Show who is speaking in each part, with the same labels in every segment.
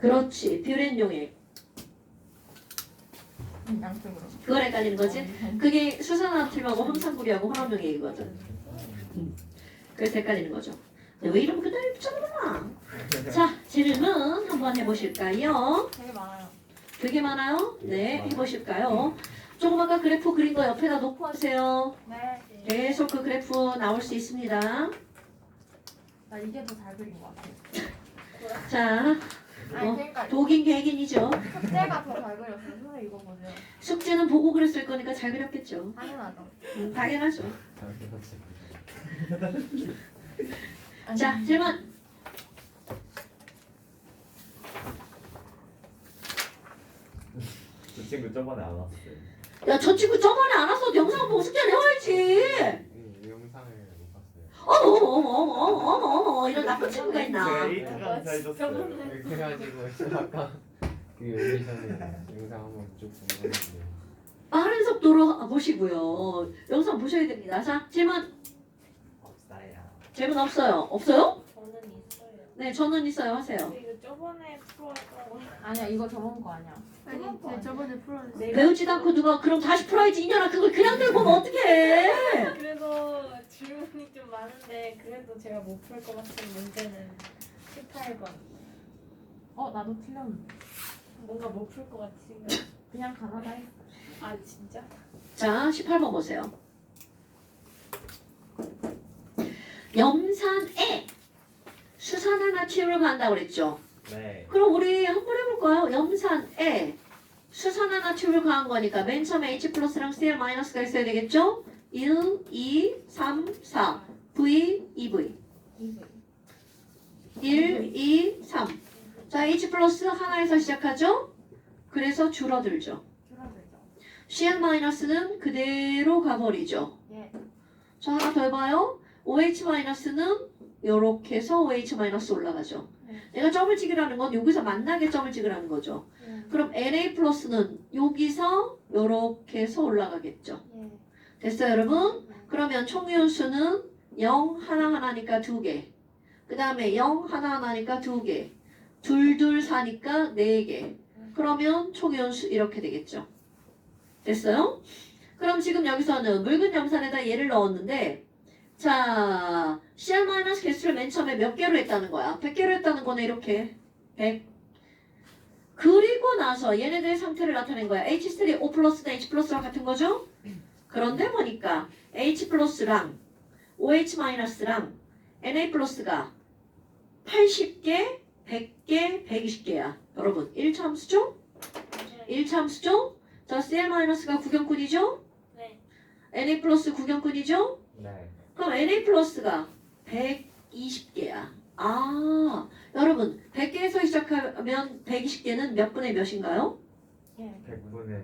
Speaker 1: 그렇지. 뷰렌 용액.
Speaker 2: 양쪽으로.
Speaker 1: 그걸 헷갈리는 거지? 그게 수산화팀하고 황산구리하고 화학용액이거든. 그래서 헷갈리는 거죠. 왜 이러면 그다음에 붙여놓나? 자, 질문 한번 해보실까요?
Speaker 2: 되게 많아요.
Speaker 1: 되게 많아요? 네, 해보실까요? 조금 아까 그래프 그린 거 옆에다 놓고 하세요.
Speaker 2: 네.
Speaker 1: 계속 그 그래프 나올 수 있습니다.
Speaker 2: 나 이게 더 잘 그린 것 같아요.
Speaker 1: 자,
Speaker 2: 아니 그러니까
Speaker 1: 독인 객인이죠.
Speaker 2: 숙제가 더 잘 그렸어요. 선생님 이거 보세요.
Speaker 1: 숙제는 보고 그랬을 거니까 잘 그렸겠죠.
Speaker 2: 당연하죠.
Speaker 1: 당연하죠.
Speaker 2: 아니,
Speaker 1: 자, 질문.
Speaker 3: 그 친구 저번에 안 왔어요.
Speaker 1: 야, 저 친구 저번에 안 왔어도 영상 보고 숙제를 해와야지.
Speaker 4: 이 영상을 못 봤어요.
Speaker 1: 어머, 이런 나쁜 친구가 있나?
Speaker 3: 제가 1등 감사해줬어요.
Speaker 4: 그래가지고 아까 그 오디션에 영상 한번 무조건 보는데
Speaker 1: 빠른 속도로 보시고요. 영상 보셔야 됩니다. 자, 질문.
Speaker 3: 없어요.
Speaker 1: 질문 없어요. 없어요?
Speaker 5: 저는 있어요.
Speaker 1: 네, 저는 있어요. 하세요.
Speaker 5: 근데 이거 저번에 풀어왔던 거.
Speaker 2: 아니야 이거 저번 거 아니야.
Speaker 5: 아니,
Speaker 2: 저번 거
Speaker 5: 제
Speaker 2: 아니야.
Speaker 5: 저번에 풀어왔어요.
Speaker 1: 배우지도 않고 누가 그럼 다시 풀어야지 이년아. 그걸 그냥 들고 오면 어떡해.
Speaker 5: 그래서 질문이 좀 많은데 그래도 제가 못 풀 것 같은 문제는 18번.
Speaker 2: 나도 틀렸는데.
Speaker 5: 뭔가 못 풀 것 같은 생각.
Speaker 2: 그냥 가나다 했어.
Speaker 5: 아 진짜?
Speaker 1: 자, 18번 보세요. 염산에 수산화나트륨을 가한다고 그랬죠.
Speaker 3: 네.
Speaker 1: 그럼 우리 한번 해볼까요? 염산에 수산화나트륨을 가한 거니까 맨 처음에 H 플러스랑 Cl 마이너스가 있어야 되겠죠? 1, 2, 3, 4 V, 2V 1, 2, 3 자, H 플러스 하나에서 시작하죠? 그래서 줄어들죠.
Speaker 2: 줄어들죠.
Speaker 1: Cl 마이너스는 그대로 가버리죠.
Speaker 2: 예.
Speaker 1: 자, 하나 더 해봐요. OH 마이너스는 요렇게 해서 OH 마이너스 올라가죠.
Speaker 2: 네.
Speaker 1: 내가 점을 찍으라는 건 여기서 만나게 점을 찍으라는 거죠. 그럼 Na 플러스는 여기서 요렇게 해서 올라가겠죠.
Speaker 2: 예.
Speaker 1: 됐어요, 여러분? 그러면 총이온수는 0 하나하나니까 2개. 그 다음에 0 하나하나니까 2개. 둘둘 사니까 4개. 그러면 총이온수 이렇게 되겠죠. 됐어요? 그럼 지금 여기서는 묽은 염산에다 얘를 넣었는데 자, Cl- 개수를 맨 처음에 몇 개로 했다는 거야? 100개로 했다는 거네, 이렇게. 100. 그리고 나서 얘네들의 상태를 나타낸 거야. H3, O 플러스나 H 플러스랑 같은 거죠? 그런데 보니까 H 플러스랑 OH 마이너스랑 Na 플러스가 80개, 100개, 120개야. 여러분, 1차 함수죠? 1차 함수죠? 자, Cl 마이너스가 구경꾼이죠?
Speaker 5: 네.
Speaker 1: Na 플러스 구경꾼이죠?
Speaker 3: 네.
Speaker 1: 그럼 Na 플러스가 120개야. 아, 여러분 100개에서 시작하면 120개는 몇 분의 몇인가요?
Speaker 2: 예.
Speaker 3: 100분의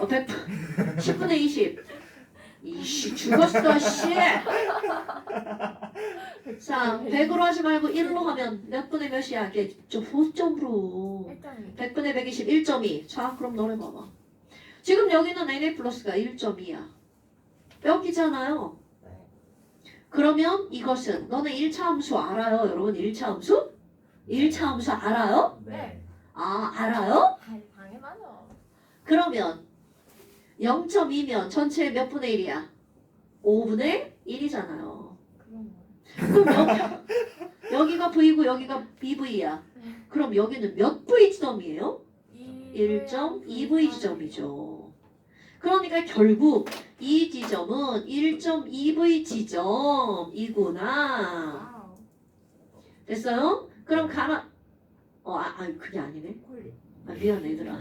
Speaker 1: 100, 10분의 20. 이씨 죽었어 씨. 자, 100으로 하지 말고 1로 하면 몇 분의 몇이야? 이게 좀 호점으로.
Speaker 2: 1.2.
Speaker 1: 100분의 120, 1.2. 자, 그럼 너네 봐봐. 지금 여기는 Na 플러스가 1.2야. 몇 개잖아요.
Speaker 3: 네.
Speaker 1: 그러면 이것은 너네 1차 함수 알아요, 여러분? 1차 함수? 1차 함수 알아요?
Speaker 3: 네.
Speaker 1: 아, 알아요?
Speaker 2: 당연하죠.
Speaker 1: 그러면 0.2면 전체 몇 분의 1이야? 5분의 1이잖아요.
Speaker 2: 그럼 뭐.
Speaker 1: 그럼 여기가 V고 여기가 BV야. 그럼 여기는 몇 V 지점이에요? 1.2V 지점이죠. 그러니까 결국 이 지점은 1.2V 지점이구나.
Speaker 2: 와우.
Speaker 1: 됐어요? 그럼 가나 그게 아니네.
Speaker 2: 콜리.
Speaker 1: 아, 미안해 얘들아.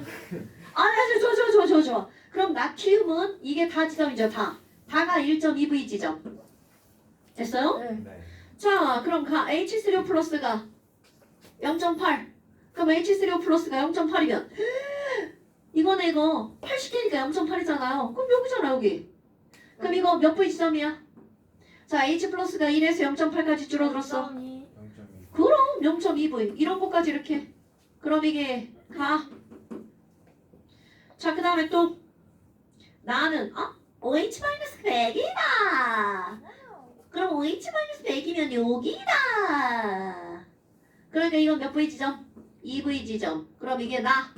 Speaker 1: 좋아. 그럼 나트륨은 이게 다 지점이죠. 다가 1.2V 지점. 됐어요?
Speaker 2: 네.
Speaker 3: 네.
Speaker 1: 자, 그럼 H3O 플러스가 0.8. 그럼 H3O 플러스가 0.8이면 이거네 이거 80개니까 0.8이잖아요. 그럼 여기잖아 여기. 그럼 이거 몇 V 지점이야? 자, H 플러스가 1에서 0.8까지 줄어들었어.
Speaker 2: 0.2.
Speaker 4: 0.2
Speaker 1: 그럼 0.2V 이런 것까지 이렇게. 그럼 이게 가. 자, 그 다음에 또 나는 OH-100이다. 그럼 OH-100이면 여기다. 그러니까 이건 몇 V 지점? 2V 지점. 그럼 이게 나.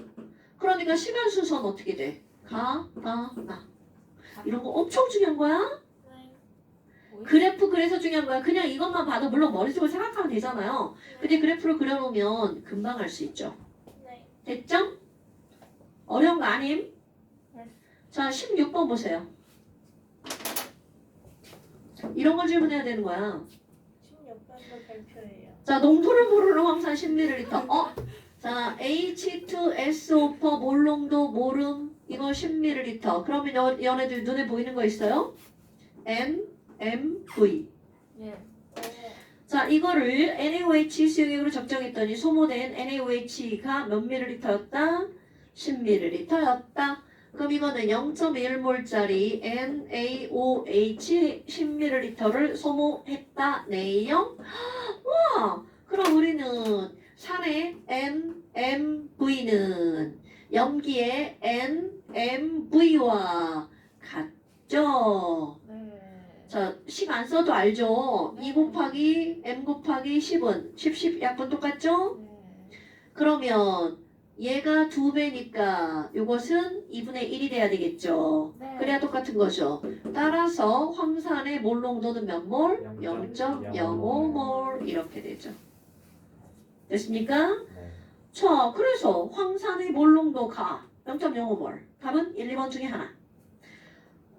Speaker 1: 그러니까 시간 순서는 어떻게 돼? 가, 나. 이런 거 엄청 중요한 거야.
Speaker 5: 네.
Speaker 1: 그래프 그래서 중요한 거야. 그냥 이것만 봐도 물론 머릿속으로 생각하면 되잖아요. 근데 그래프를 그려놓으면 금방 알 수 있죠.
Speaker 5: 네.
Speaker 1: 됐죠? 어려운 거 아님?
Speaker 2: 네.
Speaker 1: 자, 16번 보세요. 이런 걸 질문해야 되는 거야.
Speaker 5: 16번도 발표예요.
Speaker 1: 자, 농도를 모르는 황산 10ml. 자, H2SO per 몰농도 모름. 이거 10ml. 그러면 얘네들 눈에 보이는 거 있어요? N, M, V.
Speaker 2: 예.
Speaker 1: 자, 이거를 NaOH 수용액으로 적정했더니 소모된 NaOH가 몇 ml였다? 10ml였다. 그럼 이거는 0.1몰짜리 NaOH 10ml를 소모했다. 내용? 와! 그럼 우리는 산의 NMV는 염기의 NMV와 같죠?
Speaker 2: 네.
Speaker 1: 자, 10 안 써도 알죠? 2 곱하기 M 곱하기 10은 10 약분 똑같죠?
Speaker 2: 네.
Speaker 1: 그러면 얘가 2배니까 이것은 2분의 1이 돼야 되겠죠?
Speaker 2: 네.
Speaker 1: 그래야 똑같은 거죠. 따라서 황산의 몰농도는 몇 몰? 0.05몰 이렇게 되죠. 됐습니까?
Speaker 3: 네.
Speaker 1: 자, 그래서 황산의 몰농도가 0.05몰. 답은 1, 2번 중에 하나.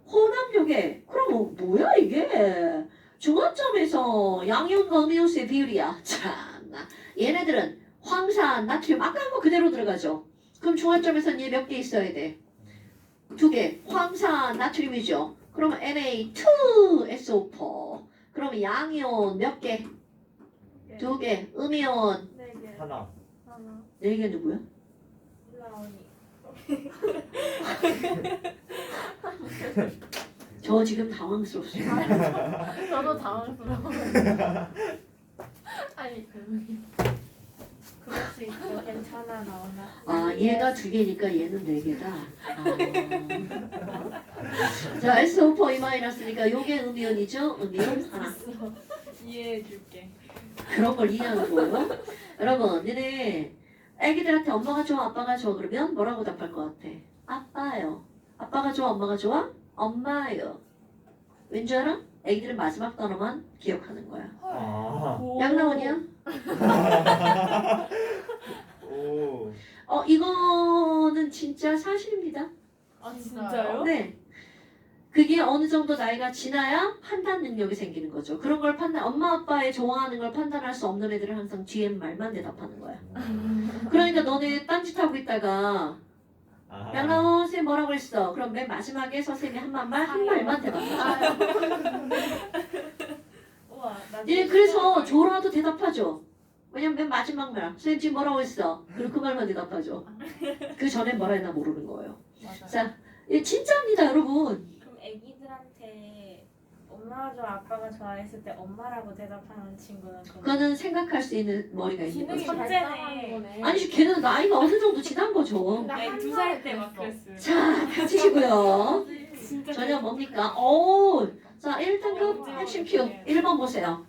Speaker 1: 혼합육에 그럼 뭐야 이게? 중화점에서 양이온과 음이온수의 비율이야. 참나. 얘네들은 황산, 나트륨 아까 한 거 그대로 들어가죠. 그럼 중화점에서는 얘 몇 개 있어야 돼? 2개. 황산, 나트륨이죠. 그러면 Na2SO4. 그러면 양이온 몇 개? 2개. 음이온
Speaker 5: 4개.
Speaker 3: 하나.
Speaker 5: 하나.
Speaker 1: 4개 누구야?
Speaker 5: 라온이.
Speaker 1: 저 지금 당황스럽습니다.
Speaker 2: 저도 당황스러워. 아니 그
Speaker 5: 그럴 수 있어. 괜찮아 나오나.
Speaker 1: 아, 얘가 2개니까 얘는 4개다. 자, SO4 2-니까 요게 음이온이죠? 음이온 하나.
Speaker 5: 이해해줄게.
Speaker 1: 그런 걸 이해하는 거예요. 여러분, 너네 애기들한테 엄마가 좋아, 아빠가 좋아 그러면 뭐라고 답할 것 같아? 아빠요. 아빠가 좋아, 엄마가 좋아? 엄마요. 왠지 알아? 애기들은 마지막 단어만 기억하는 거야.
Speaker 3: 아.
Speaker 1: 양나원이야?
Speaker 3: 오.
Speaker 1: 이거는 진짜 사실입니다.
Speaker 2: 아 진짜요?
Speaker 1: 네. 그게 어느 정도 나이가 지나야 판단 능력이 생기는 거죠. 그런 걸 엄마 아빠의 좋아하는 걸 판단할 수 없는 애들은 항상 뒤에 말만 대답하는 거야. 그러니까 너네 딴짓하고 있다가
Speaker 3: 아.
Speaker 1: 양나원 선생님 뭐라고 그랬어? 그럼 맨 마지막에 선생님이 한 말만 대답하죠.
Speaker 5: 우와. 나
Speaker 1: 얘 그래서 조라도 대답하죠. 왜냐면 맨 마지막 말 선생님 지금 뭐라고 했어? 그리고 그 말만 대답하죠. 그 전에 뭐라 했나 모르는 거예요.
Speaker 2: 맞아요.
Speaker 1: 자, 이게 진짜입니다 여러분.
Speaker 5: 그럼 애기들한테 엄마가 좋아 아빠가 좋아했을 때 엄마라고 대답하는 친구는
Speaker 1: 그거는 생각할 수 있는 머리가 있는
Speaker 2: 기능이
Speaker 1: 거죠.
Speaker 5: 첫째네.
Speaker 2: 발달하는 거네.
Speaker 1: 아니 걔는 나이가 어느 정도 지난 거죠.
Speaker 2: 나
Speaker 5: 네,
Speaker 2: 한
Speaker 5: 2살
Speaker 2: 살에
Speaker 5: 때 막
Speaker 2: 그랬어.
Speaker 5: 그랬어요.
Speaker 1: 자, 펼치시고요.
Speaker 5: 진짜
Speaker 1: 전혀 뭡니까? 오, 자 1등급 핵심 큐 1번 보세요.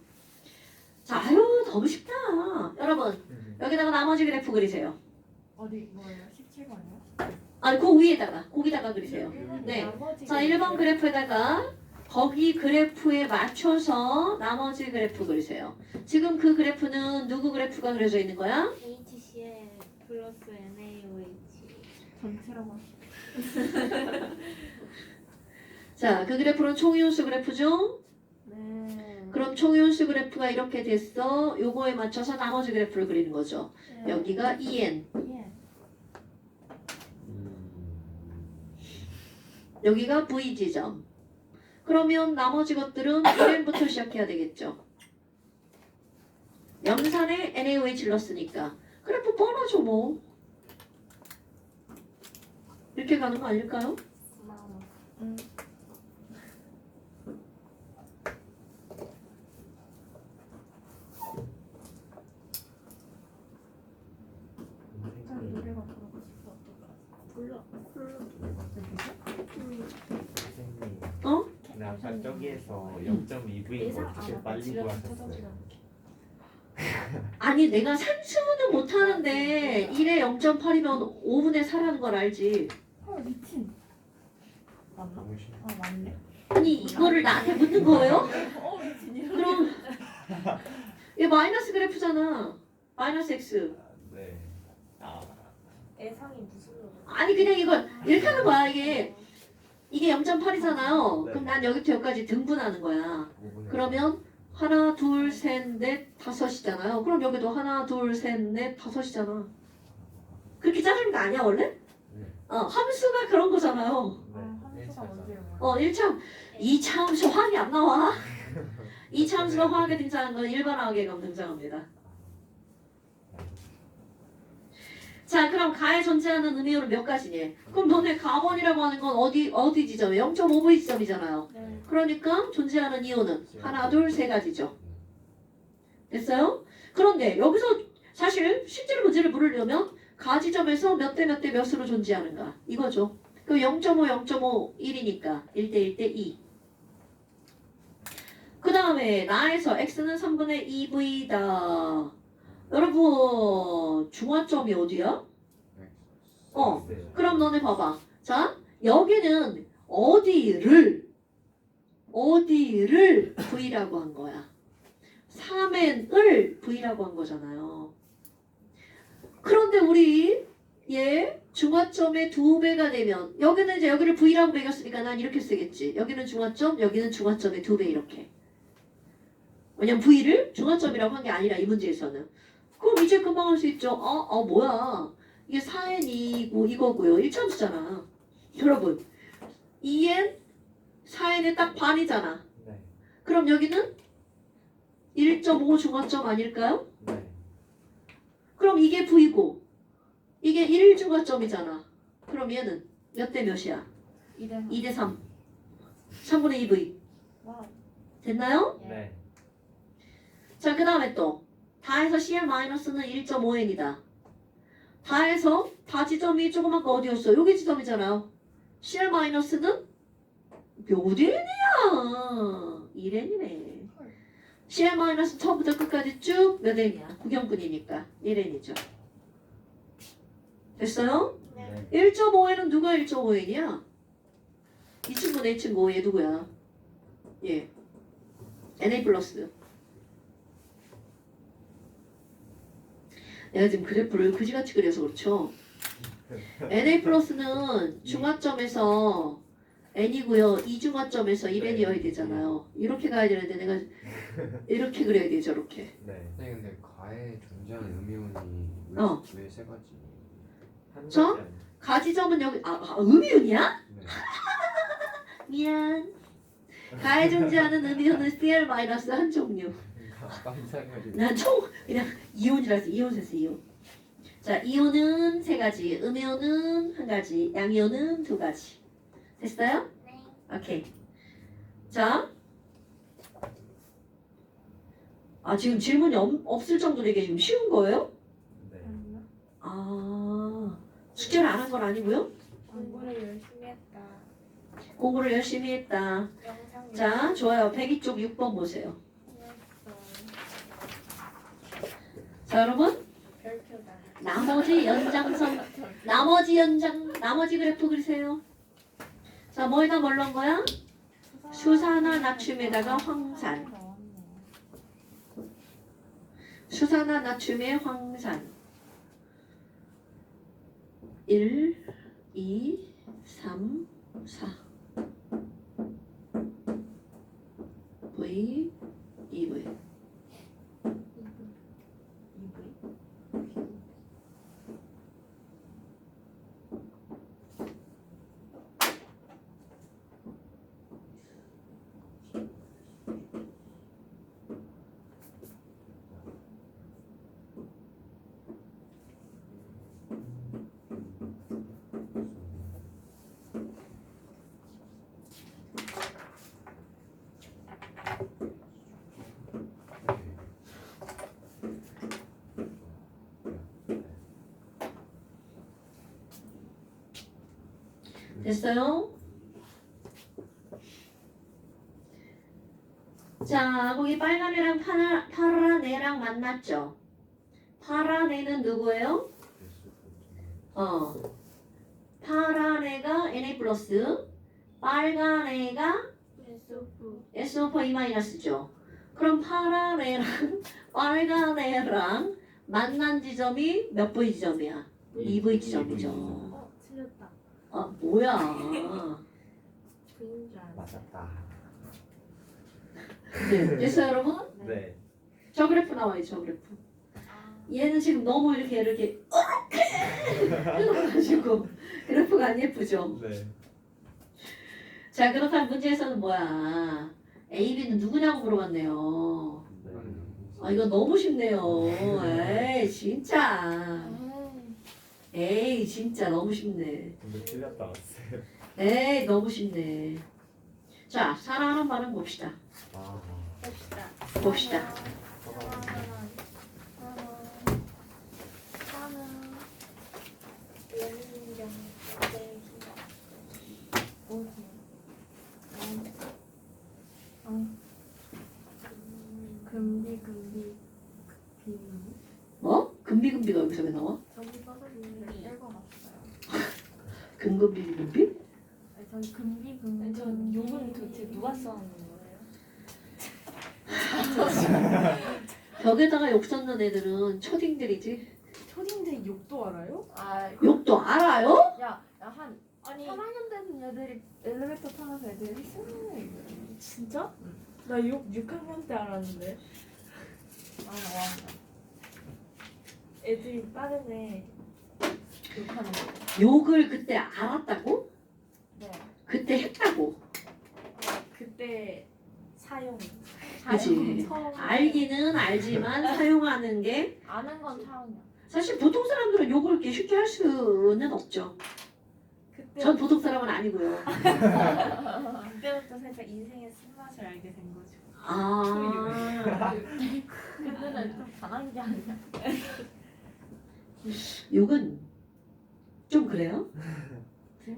Speaker 1: 자, 아유 너무 쉽다. 여러분 여기다가 나머지 그래프 그리세요.
Speaker 2: 어디 뭐예요? 17번이요?
Speaker 1: 아니 그 위에다가 거기다가 그리세요. 네.
Speaker 5: 나머지
Speaker 1: 자 1번 그래프에다가 거기 그래프에 맞춰서 나머지 그래프 그리세요. 지금 그 그래프는 누구 그래프가 그려져 있는 거야?
Speaker 5: HCl 플러스 NaOH.
Speaker 2: 전체라고 하시죠.
Speaker 1: 자, 그 그래프는 총이온수 그래프죠?
Speaker 2: 네.
Speaker 1: 그럼 총이온수 그래프가 이렇게 됐어. 요거에 맞춰서 나머지 그래프를 그리는 거죠. 여기가 EN,
Speaker 2: 예.
Speaker 1: 여기가 V 지점. 그러면 나머지 것들은 1N부터 시작해야 되겠죠. 염산에 NaOH를 넣었으니까 그래프 뻔하죠 뭐. 이렇게 가는 거 아닐까요?
Speaker 5: 고마워.
Speaker 2: 노래가 부르고 싶어.
Speaker 5: 불러.
Speaker 3: 선생님.
Speaker 1: 어?
Speaker 3: 근데 아까 저기에서 0.2V인 거 어떻게 빨리 구하셨어요?
Speaker 1: 아니 내가 산수는 못하는데 1에 0.8이면 5분의 4라는 걸 알지.
Speaker 2: 헐 미친. 맞나?
Speaker 4: 너무 싫어.
Speaker 2: 아 맞네.
Speaker 1: 아니 이거를 나한테 묻는 거예요?
Speaker 2: 미친 이런.
Speaker 1: 그럼 이게 마이너스 그래프잖아. 마이너스 x.
Speaker 3: 네. 아.
Speaker 5: 애상이 무슨 놈?
Speaker 1: 아니 그냥 이거 이렇게 하는 거야. 이게 0.8이잖아요.
Speaker 3: 네.
Speaker 1: 그럼 난 여기부터 여기까지 등분하는 거야.
Speaker 4: 5분의
Speaker 1: 그러면 하나, 둘, 셋, 넷, 다섯이잖아요. 그럼 여기도 하나, 둘, 셋, 넷, 다섯이잖아. 그렇게 자르는 거 아니야 원래?
Speaker 4: 네.
Speaker 1: 함수가 그런 거잖아요.
Speaker 2: 아
Speaker 4: 네.
Speaker 2: 함수가 뭔지 몰라.
Speaker 1: 1차, 2차 함수 화학이 안 나와. 2차 함수가 화학에 등장하는 건 일반화학에만 등장합니다. 자, 그럼 가에 존재하는 음이온은 몇 가지니? 그럼 너네 가번이라고 하는 건 어디 지점이? 0.5V 지점이잖아요.
Speaker 5: 네.
Speaker 1: 그러니까 존재하는 이온은 하나, 둘, 세 가지죠. 됐어요? 그런데 여기서 사실 실제로 문제를 물으려면 가 지점에서 몇 대 몇 대 몇으로 존재하는가 이거죠. 그 0.5, 0.5, 1이니까 1대 1대 2. 그 다음에 나에서 x는 3분의 2v다. 여러분 중화점이 어디야?
Speaker 3: 네.
Speaker 1: 그럼 너네 봐봐. 자, 여기는 어디를 V라고 한 거야. 3n을 V라고 한 거잖아요. 그런데 우리 중화점의 2배가 되면 여기는 이제 여기를 V라고 매겼으니까 난 이렇게 쓰겠지. 여기는 중화점, 여기는 중화점의 2배 이렇게. 왜냐면 V를 중화점이라고 한 게 아니라 이 문제에서는. 그럼 이제 금방 할 수 있죠. 뭐야. 이게 4n이고 이거고요. 1참수잖아. 여러분 2n 4n의 딱 반이잖아.
Speaker 3: 네.
Speaker 1: 그럼 여기는 1.5 중화점 아닐까요?
Speaker 3: 네.
Speaker 1: 그럼 이게 V고 이게 1 중화점이잖아. 그럼 얘는 몇 대 몇이야?
Speaker 2: 2대
Speaker 1: 2대 3. 3분의 2V.
Speaker 2: 와.
Speaker 1: 됐나요?
Speaker 3: 네.
Speaker 1: 자, 그 다음에 또 다해서 CL-는 1.5n이다. 다해서 다 지점이 조그만 거 어디였어? 여기 지점이잖아요. CL-는 몇 n이야? 1n이네. CL- 처음부터 끝까지 쭉 몇 n이야? 구경분이니까 1n이죠. 됐어요?
Speaker 3: 네.
Speaker 1: 1.5n은 누가 1.5n이야? 이 친구네 이 친구 얘 누구야? 얘 Na 플러스. 내가 지금 그래프를 그지같이 그려서 그렇죠. Na 플러스는 중화점에서 n이고요. 이중화점에서 1n이어야 되잖아요. 이렇게 가야 되는데 내가 이렇게 그려야 돼. 저렇게.
Speaker 3: 네.
Speaker 4: 네, 근데 가에 존재하는 음이온이 왜 세 가지?
Speaker 3: 한
Speaker 1: 저?
Speaker 3: 가지 아니에요?
Speaker 1: 가지점은 여기 음이온이야?
Speaker 4: 네.
Speaker 1: 미안. 가에 존재하는 음이온은 Cl- 한 종류.
Speaker 4: 아까 이상해가지고.
Speaker 1: 난 그냥 이온이라서 이온에서 이온. 자, 이온은 세 가지, 음이온은 한 가지, 양이온은 두 가지. 됐어요?
Speaker 5: 네.
Speaker 1: 오케이. 자, 지금 질문이 없을 정도로 이게 지금 쉬운 거예요?
Speaker 3: 네.
Speaker 1: 숙제를 안 한 건 아니고요.
Speaker 5: 공부를 열심히 했다.
Speaker 1: 공부를 열심히 했다.
Speaker 5: 영상
Speaker 1: 자, 좋아요. 102쪽 6번 보세요.
Speaker 5: 열심히 했어.
Speaker 1: 자, 여러분.
Speaker 5: 별표다.
Speaker 1: 나머지 그래프 그리세요. 자, 뭐에다 뭘 넣은 거야? 수산화 나트륨에다가 황산. 수산화 나트륨의 황산. 1, 2, 3, 4. V, 2V. 됐어요? 자, 거기 빨간 애랑 파란 애랑 만났죠? 파란 애는 누구예요? 파란 애가 Na 플러스, 빨간 애가 SO4 E-죠. 그럼 파란 애랑 빨간 애랑 만난 지점이 몇 V 지점이야? 2V 지점이죠.
Speaker 2: 틀렸다.
Speaker 1: 뭐야.
Speaker 2: V인 줄 알았어.
Speaker 3: 맞았다.
Speaker 1: 네, 됐어요, 여러분?
Speaker 3: 네.
Speaker 1: 저 그래프 나와요, 저 그래프. 얘는 지금 너무 이렇게 끊어가지고 그래프가 안 예쁘죠?
Speaker 3: 네.
Speaker 1: 자, 그렇다면 문제에서는 뭐야? A, B는 누구냐고 물어봤네요. 이거 너무 쉽네요. 에이, 진짜. 에이, 진짜 너무 쉽네.
Speaker 3: 근데 틀렸다 왔어요.
Speaker 1: 에이, 너무 쉽네. 자, 사랑하는 말은 봅시다.
Speaker 3: 아.
Speaker 1: 봅시다.
Speaker 2: 금비 비.
Speaker 1: 뭐? 금비금비가 여기서 왜 나와?
Speaker 2: 저기 써져 있는데 읽어봤어요.
Speaker 1: 금금비금비?
Speaker 2: 아니, 저기 금비 금비.
Speaker 5: 저 욕은 도대체 누가 써놓은 거예요?
Speaker 1: 벽에다가 욕 썼는 애들은 초딩들이지.
Speaker 2: 초딩들 욕도 알아요?
Speaker 1: 욕도 알아요?
Speaker 2: 야한
Speaker 5: 아니
Speaker 2: 3학년 되는 애들이 엘리베이터 타면서 애들이 쓰는
Speaker 5: 진짜? 나 욕 6학년 때 알았는데 애들이 다른 애 욕하는 거.
Speaker 1: 욕을 그때 알았다고?
Speaker 2: 네.
Speaker 1: 그때 했다고?
Speaker 5: 그때 사용.
Speaker 1: 그치.
Speaker 2: 처음
Speaker 1: 알기는 알지만 사용하는 게
Speaker 2: 아는 건 차원이야.
Speaker 1: 사실 보통 사람들은 욕을 이렇게 쉽게 할 수는 없죠.
Speaker 5: 그때
Speaker 1: 전 보통 사람은 아니고요.
Speaker 5: 그때부터 살짝 인생의 쓴맛을 알게 된 거죠.
Speaker 2: 그때는 좀 반한 게 아니야.
Speaker 1: 욕은 좀 그래요?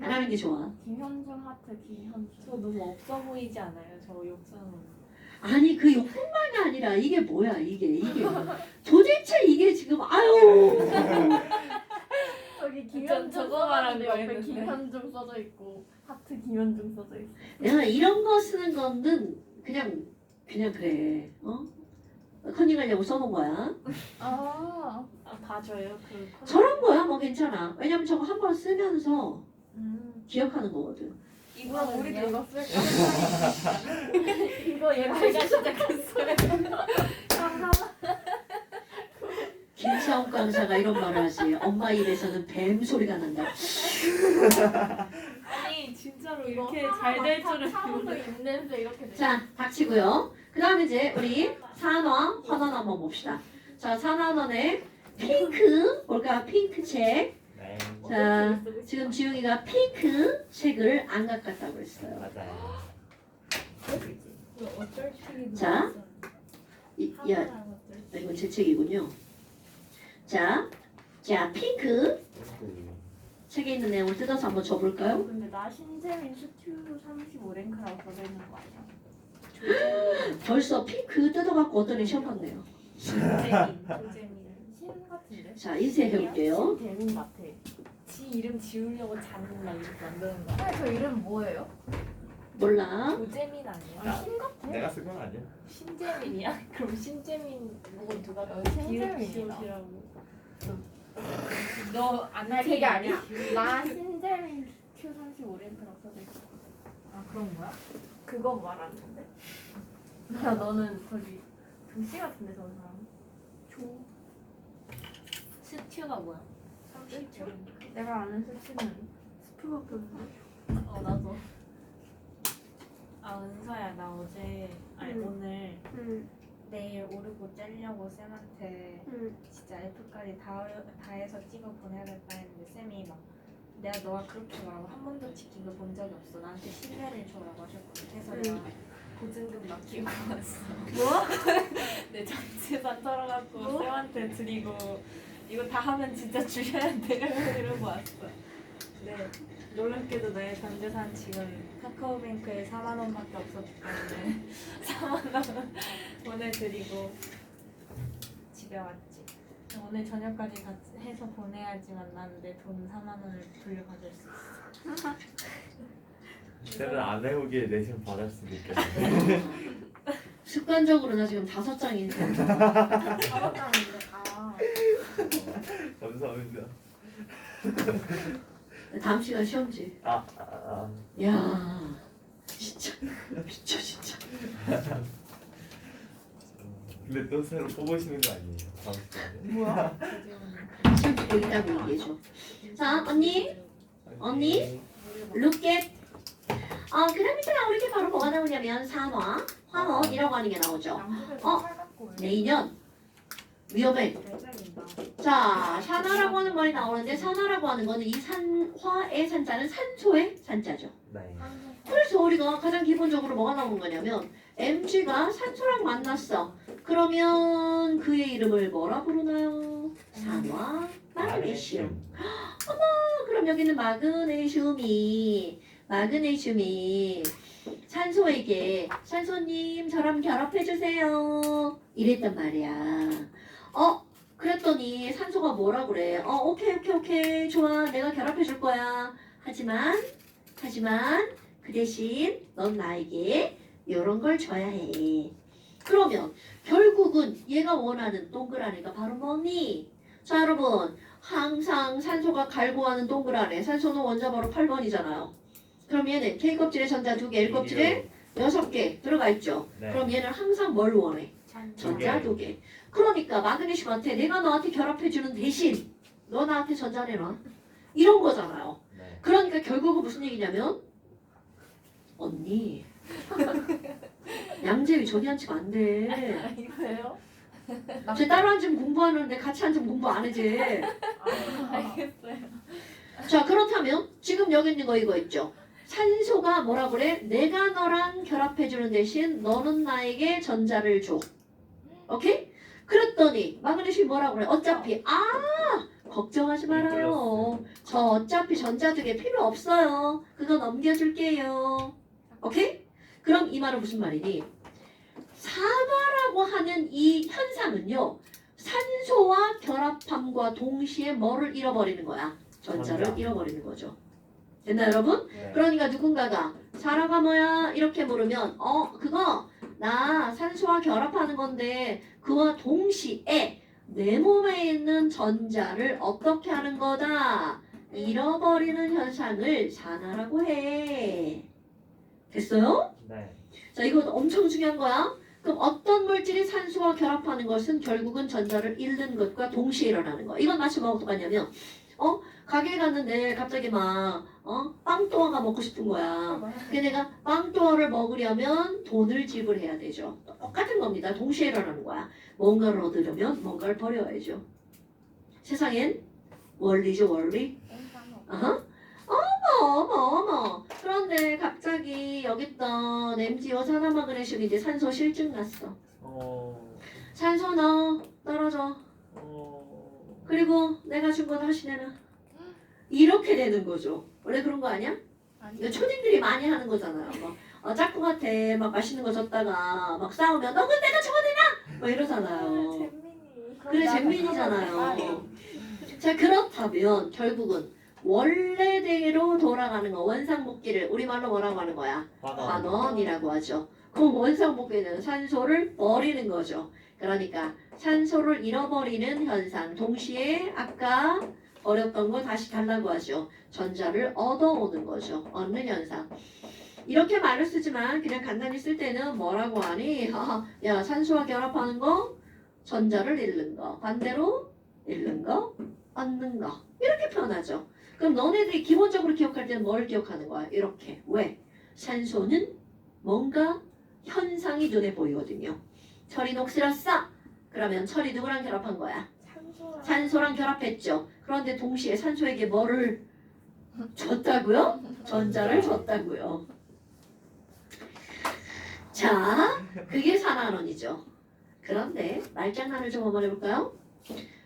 Speaker 1: 안 하는 게 좋아.
Speaker 2: 김현중 하트 김현중.
Speaker 5: 저 너무 없어 보이지 않아요? 저 욕사는.
Speaker 1: 아니 그 욕뿐만이 아니라 이게 뭐야 이게 도대체 이게 지금 아유
Speaker 2: 저기
Speaker 5: 김현중 저거 말한
Speaker 2: 써놨는데 옆에
Speaker 5: 거였는데.
Speaker 2: 김현중 써져 있고 하트 김현중 써져 있어.
Speaker 1: 내가 이런 거 쓰는 거는 그냥 그래 컨닝하려고 써놓은 거야.
Speaker 2: 아.
Speaker 5: 봐줘요 그.
Speaker 1: 저런 거야 뭐 괜찮아. 왜냐면 저거 한 번 쓰면서 기억하는 거거든.
Speaker 2: 이거 우리도
Speaker 5: 이거는요?
Speaker 2: 이거 쓸까?
Speaker 5: 이거 얘가 시작했어요.
Speaker 1: 김사옥 강사가 이런 말을 하지. 엄마 입에서는 뱀 소리가 난다.
Speaker 5: 아니 진짜로 이렇게 잘 될 줄은
Speaker 2: 차원도 입냄새 이렇게 돼.
Speaker 1: 자 닥치고요. 그 다음에 이제 우리 산화 환원 한번 봅시다. 자 산화원의 핑크 뭘까? 핑크 책.
Speaker 3: 네.
Speaker 1: 자 지금 지웅이가 핑크 책을 안 갖갔다고 그랬어요.
Speaker 3: 맞아요.
Speaker 5: 이거 어쩔 책이
Speaker 1: 자, 야 이건 제 책이군요. 자 핑크 책에 있는 내용을 뜯어서 한번 줘볼까요?
Speaker 2: 근데 나 신재민 스튜 35랭크라고 써져 있는 거 아니야?
Speaker 1: 벌써 핑크 뜯어갖고 어떤 애 시험 봤네요.
Speaker 5: 조재민.
Speaker 2: 신 같은데?
Speaker 1: 자 인쇄해볼게요.
Speaker 2: 신재민 같아.
Speaker 5: 지 이름 지우려고 잔 막 이렇게 만드는 거.
Speaker 2: 저 이름 뭐예요?
Speaker 1: 몰라.
Speaker 5: 조재민 아니야?
Speaker 2: 신 같아.
Speaker 3: 내가 쓴 건 아니야?
Speaker 5: 신재민이야? 그럼 신재민 보고 누가
Speaker 2: 신재민이다.
Speaker 5: 지우시라고. 너안 할
Speaker 2: 되게
Speaker 5: 얘기
Speaker 2: 아니야. 나 신재민 Q 35랭크라고 써져 있어.
Speaker 5: 아 그런 거야?
Speaker 2: 그거 말하는데? 야 너는 저기 조씨 같은데 저 사람.
Speaker 5: 스튜가 뭐야?
Speaker 2: 스튜? 내가 아는 스튜는 스프밖에 없는데.
Speaker 5: 나도. 아 은서야 나 어제 아니 오늘 내일 오르고 째려고 쌤한테 진짜 F까지 다 해서 찍어 보내야겠다 했는데 쌤이 막 내가 너가 그렇게 말하고 한 번도 치킨 걸 본 적이 없어 나한테 신뢰를 줘라고 하셨거든 그래서 내가 보증금 맡기고 왔어 뭐? 내 전재산 털어갖고 쌤한테 드리고 이거 다 하면 진짜 주셔야 돼요 이러고 왔어 네 놀랍게도 내 전재산 지금 카카오뱅크에 4만 원밖에 없었기 때문에 4만 원 보내드리고 집에 왔지. 오늘 저녁까지 같이 해서 보내야지만 난 내 돈 4만 원을 돌려받을 수 있어.
Speaker 3: 이때는 안 해오기에 내신 받을 수도 있겠네.
Speaker 1: 습관적으로 나 지금 5장인데.
Speaker 2: 잡았다는데 아.
Speaker 3: 감사합니다.
Speaker 1: 다음 시간 시험지.
Speaker 3: 아.
Speaker 1: 야, 진짜 미쳐 진짜.
Speaker 3: 근데 또 새로 뽑으시는 거 아니에요? 다음 시간에?
Speaker 2: 뭐야?
Speaker 1: 시험지 여기다고 얘기해줘. 자, 언니, look at. 그럼 이제 나올 게 바로 뭐가 나오냐면 산화, 환원이라고 하는 게 나오죠.
Speaker 2: 양쪽에서 팔 갖고 왜
Speaker 1: 내년 위험해.
Speaker 2: 내장인다.
Speaker 1: 자, 산화라고 하는 말이 나오는데 산화라고 하는 거는 이 산화의 산자는 산소의 산자죠.
Speaker 3: 네.
Speaker 1: 그래서 우리가 가장 기본적으로 뭐가 나오는 거냐면 Mg가 산소랑 만났어. 그러면 그의 이름을 뭐라 부르나요? 산화 마그네슘. 그럼 여기는 마그네슘이 산소에게 산소님 저랑 결합해주세요 이랬단 말이야. 그랬더니 산소가 뭐라 그래? 오케이 좋아 내가 결합해줄 거야. 하지만 그 대신 넌 나에게 이런 걸 줘야 해. 그러면 결국은 얘가 원하는 동그라미가 바로 뭐니? 자 여러분 항상 산소가 갈구하는 동그라미 산소는 원자 바로 8번이잖아요. 그럼 얘는 K껍질에 전자 2개, L껍질에 6개 들어가 있죠.
Speaker 3: 네.
Speaker 1: 그럼 얘는 항상 뭘 원해? 전자 2개. 그러니까 마그네슘한테 내가 너한테 결합해주는 대신 너 나한테 전자 내놔. 이런 거잖아요.
Speaker 3: 네.
Speaker 1: 그러니까 결국은 무슨 얘기냐면 언니 양재위 저기 앉히면 안 돼.
Speaker 2: 이거예요?
Speaker 1: 쟤 따로 앉으면 공부하는데 같이 앉으면 공부 안 해지.
Speaker 5: 알겠어요.
Speaker 1: 자 그렇다면 지금 여기 있는 거 이거 있죠. 산소가 뭐라 그래? 내가 너랑 결합해주는 대신 너는 나에게 전자를 줘. 오케이? 그랬더니 마그네슘이 뭐라 그래? 어차피 걱정하지 말아요. 저 어차피 전자 2개 필요 없어요. 그거 넘겨줄게요. 오케이? 그럼 이 말은 무슨 말이니? 산화라고 하는 이 현상은요. 산소와 결합함과 동시에 뭐를 잃어버리는 거야? 전자를
Speaker 3: 전자.
Speaker 1: 잃어버리는 거죠. 됐나요 여러분?
Speaker 3: 네.
Speaker 1: 그러니까 누군가가 산화가 뭐야? 이렇게 물으면 그거 나 산소와 결합하는 건데 그와 동시에 내 몸에 있는 전자를 어떻게 하는 거다? 잃어버리는 현상을 산화라고 해. 됐어요?
Speaker 3: 네.
Speaker 1: 자 이거 엄청 중요한 거야. 그럼 어떤 물질이 산소와 결합하는 것은 결국은 전자를 잃는 것과 동시에 일어나는 거야. 이건 마치 뭐가 똑같냐면 가게에 갔는데 갑자기 막 빵또아가 먹고 싶은 거야. 근데 내가 빵또아를 먹으려면 돈을 지불해야 되죠. 똑같은 겁니다. 동시에 일어나는 거야. 뭔가를 얻으려면 뭔가를 버려야죠. 세상엔 원리죠 원리. 어머. 그런데 갑자기 여기 있던 MgO 산화마그네슘이 이제 산소 실증 났어. 산소 너 떨어져. 그리고 내가 준 거 다시 내놔. 이렇게 되는 거죠. 원래 그런 거 아니야? 이거 초딩들이 많이 하는 거잖아요. 막 짝꿍한테 막 맛있는 거 줬다가 막 싸우면 너 그건 내가 저거 내놔! 막 이러잖아요.
Speaker 2: 잼민이.
Speaker 1: 그래 잼민이잖아요. 자 그렇다면 결국은 원래대로 돌아가는 거 원상복귀를 우리말로 뭐라고 하는 거야? 환원이라고 하죠. 그럼 원상복귀는 산소를 버리는 거죠. 그러니까 산소를 잃어버리는 현상 동시에 아까 버렸던 거 다시 달라고 하죠. 전자를 얻어오는 거죠. 얻는 현상. 이렇게 말을 쓰지만 그냥 간단히 쓸 때는 뭐라고 하니? 야 산소와 결합하는 거 전자를 잃는 거 반대로 잃는 거 얻는 거 이렇게 표현하죠. 그럼 너네들이 기본적으로 기억할 때는 뭘 기억하는 거야? 이렇게. 왜? 산소는 뭔가 현상이 눈에 보이거든요. 철이 녹슬었어. 그러면 철이 누구랑 결합한 거야? 산소랑 결합했죠. 그런데 동시에 산소에게 뭐를 줬다고요? 전자를 줬다고요. 자, 그게 산화론이죠. 그런데 말장난을 좀 한번 해볼까요?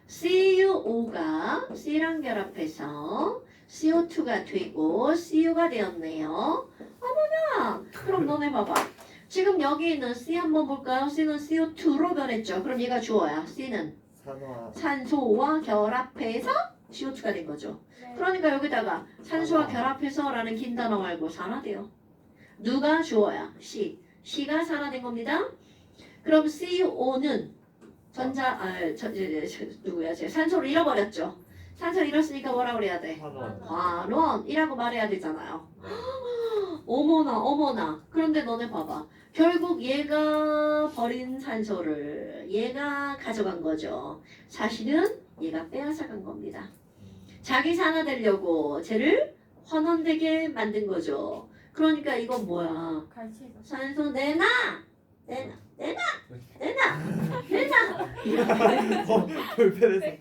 Speaker 1: CuO가 C랑 결합해서 CO2가 되고 CU가 되었네요. 어머나! 그럼 너네 봐봐. 지금 여기 있는 C 한번 볼까요? C는 CO2로 변했죠. 그럼 얘가 주어야. C는
Speaker 3: 산화
Speaker 1: 산소와 결합해서 CO2가 된 거죠.
Speaker 5: 네.
Speaker 1: 그러니까 여기다가 산소와 결합해서라는 긴 단어 말고 산화돼요. 누가 주어야? C가 산화된 겁니다. 그럼 CO는 누구야? 제 산소를 잃어버렸죠. 산소를 잃었으니까 뭐라 그래야 돼?
Speaker 3: 환원.
Speaker 1: 환원이라고 말해야 되잖아요.
Speaker 3: 네.
Speaker 1: 어머나. 그런데 너네 봐봐. 결국 얘가 버린 산소를 얘가 가져간 거죠. 사실은 얘가 빼앗아간 겁니다. 자기 산화되려고 쟤를 환원되게 만든 거죠. 그러니까 이건 뭐야?
Speaker 5: 갈치가.
Speaker 1: 산소 내놔!
Speaker 3: 불편해서.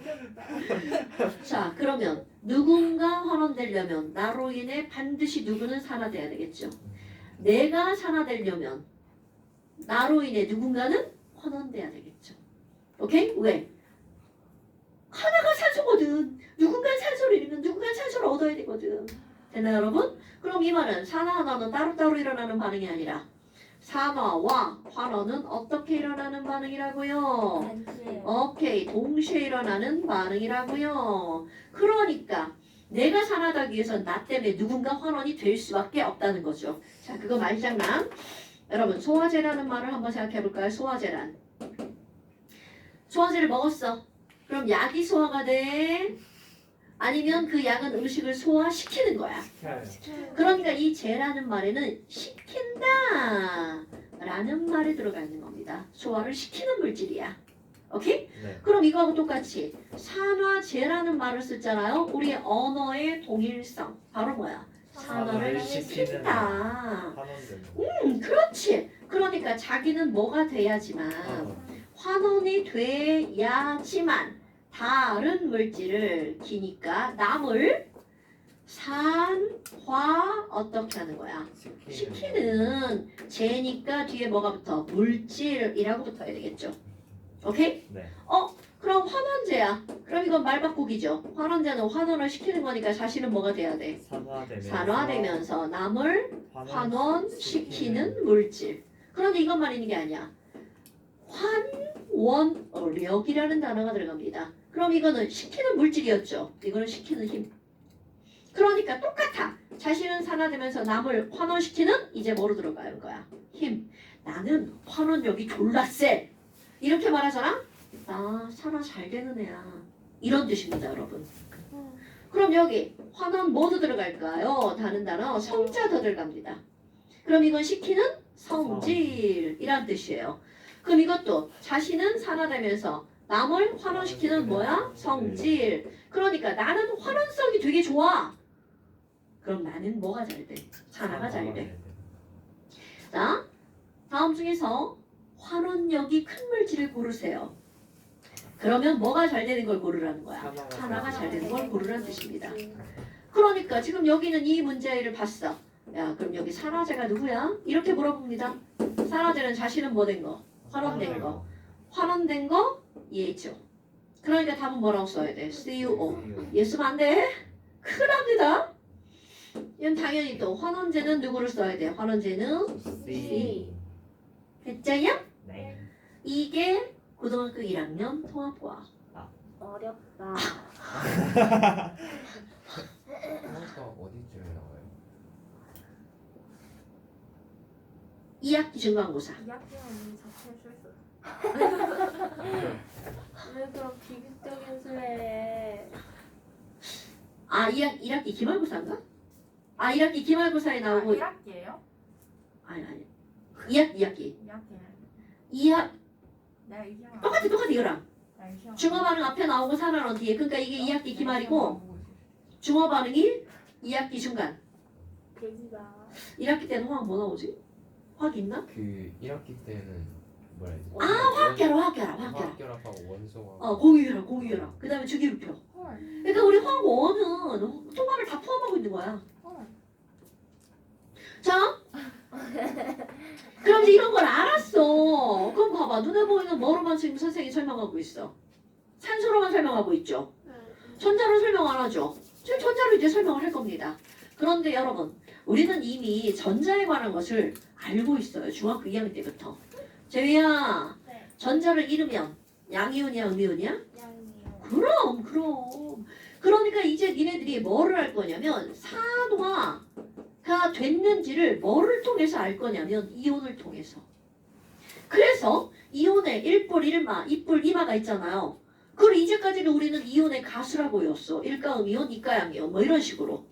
Speaker 1: 자, 그러면 누군가 환원되려면 나로 인해 반드시 누구는 산화돼야 되겠죠. 내가 산화되려면 나로 인해 누군가는 환원돼야 되겠죠. 오케이? 왜? 하나가 산소거든. 누군가 산소를 잃으면 누군가 산소를 얻어야 되거든. 되나요, 여러분? 그럼 이 말은 산화 환원은 따로따로 일어나는 반응이 아니라 산화와 환원은 어떻게 일어나는 반응이라고요?
Speaker 5: 갈치예요.
Speaker 1: 오케이, 동시에 일어나는 반응이라고요. 그러니까 내가 산화하기 위해서 나 때문에 누군가 환원이 될 수밖에 없다는 거죠. 자, 그거 말장난. 여러분, 소화제라는 말을 한번 생각해 볼까요? 소화제란. 소화제를 먹었어. 그럼 약이 소화가 돼? 아니면 그 약은 음식을 소화시키는 거야. 그러니까 이 제라는 말에는 시킨다 라는 말이 들어가 있는 겁니다. 소화를 시키는 물질이야. 오케이?
Speaker 3: 네.
Speaker 1: 그럼 이거하고 똑같이 산화제라는 말을 썼잖아요. 우리의 언어의 동일성. 바로 뭐야? 산화를 시킨다.
Speaker 3: 환원되는.
Speaker 1: 그렇지. 그러니까 자기는 뭐가 돼야지만 환원이 돼야지만 다른 물질을 기니까 남을 산화 어떻게 하는 거야? 시키는 제니까 뒤에 뭐가 붙어? 물질이라고 붙어야 되겠죠. 오케이?
Speaker 3: 네.
Speaker 1: 그럼 환원제야. 그럼 이건 말 바꾸기죠. 환원제는 환원을 시키는 거니까 자신은 뭐가 돼야 돼? 산화되면서 남을 환원시키는 물질. 그런데 이것만 있는 게 아니야. 환원력이라는 단어가 들어갑니다. 그럼 이거는 시키는 물질이었죠. 이거는 시키는 힘. 그러니까 똑같아. 자신은 산화되면서 남을 환원시키는 이제 뭐로 들어가는 거야? 힘. 나는 환원력이 졸라 세. 이렇게 말하잖아? 나 산화 잘 되는 애야. 이런 뜻입니다, 여러분. 그럼 여기 환원 뭐도 들어갈까요? 다른 단어 성자 더 들어갑니다. 그럼 이건 시키는 성질이란 뜻이에요. 그럼 이것도 자신은 산화되면서 남을 환원시키는 뭐야? 성질. 그러니까 나는 환원성이 되게 좋아. 그럼 나는 뭐가 잘 돼? 산화가 잘 돼. 자, 다음 중에서 환원력이 큰 물질을 고르세요. 그러면 뭐가 잘 되는 걸 고르라는 거야? 산화가 잘 되는 걸 고르라는 뜻입니다. 그러니까 지금 여기는 이 문제를 봤어. 야, 그럼 여기 산화제가 누구야? 이렇게 물어봅니다. 산화제는 자신은 뭐 된 거? 환원된 거. 환원된 거 얘죠. 그러니까 답은 뭐라고 써야 돼? CuO. 얘 쓰면 안 돼. 큰일 납니다. 이건 당연히 또 환원제는 누구를 써야 돼? 환원제는
Speaker 3: C.
Speaker 1: 됐죠요?
Speaker 3: 네.
Speaker 1: 이게 고등학교 1학년 통합과학.
Speaker 5: 어렵다.
Speaker 4: 하나가 어디쯤에 나와요?
Speaker 1: 2학기 중간고사.
Speaker 2: 2학기는 자체 실수.
Speaker 5: 왜 그런 비극적인 수에
Speaker 1: 1학기 기말고사인가? 1학기 기말고사에 나오고
Speaker 2: 1학기예요?
Speaker 1: 아니 2학기
Speaker 2: 2학기는
Speaker 1: 2학
Speaker 2: 내가 이 시험
Speaker 1: 똑같아 이거랑
Speaker 2: 나 이 시험
Speaker 1: 중어 반응 앞에 나오고 산화론 뒤에. 그러니까 이게 2학기 기말이고 중어 반응이 2학기 중간.
Speaker 5: 계기가
Speaker 1: 1학기 때는 화학 뭐 나오지? 화학 있나?
Speaker 4: 그 1학기 때는 뭐라 해야 되지?
Speaker 1: 화학결합.
Speaker 4: 화학결합하고 원소하고
Speaker 1: 공유결합. 그 다음에 주기율표.
Speaker 2: 헐.
Speaker 1: 그러니까 우리 화학 5는 통합을 다 포함하고 있는 거야.
Speaker 2: 헐.
Speaker 1: 자, 그럼 이제 이런 걸 알았어. 그럼 봐봐. 눈에 보이는 뭐로만 지금 선생님이 설명하고 있어? 산소로만 설명하고 있죠. 전자로 설명 안 하죠. 지금 전자로 이제 설명을 할 겁니다. 그런데 여러분, 우리는 이미 전자에 관한 것을 알고 있어요. 중학교 2학년 때부터. 재휘야,
Speaker 5: 네.
Speaker 1: 전자를 잃으면 양이온이야 음이온이야?
Speaker 5: 양이요.
Speaker 1: 그럼. 그러니까 이제 니네들이 뭐를 할 거냐면 산화가 됐는지를 뭐를 통해서 알 거냐면 이온을 통해서. 그래서 이온에 1뿔 1마, 2뿔 2마가 있잖아요. 그리고 이제까지는 우리는 이온의 가수라고 외웠어. 1가 음이온, 2가 양이온 뭐 이런 식으로.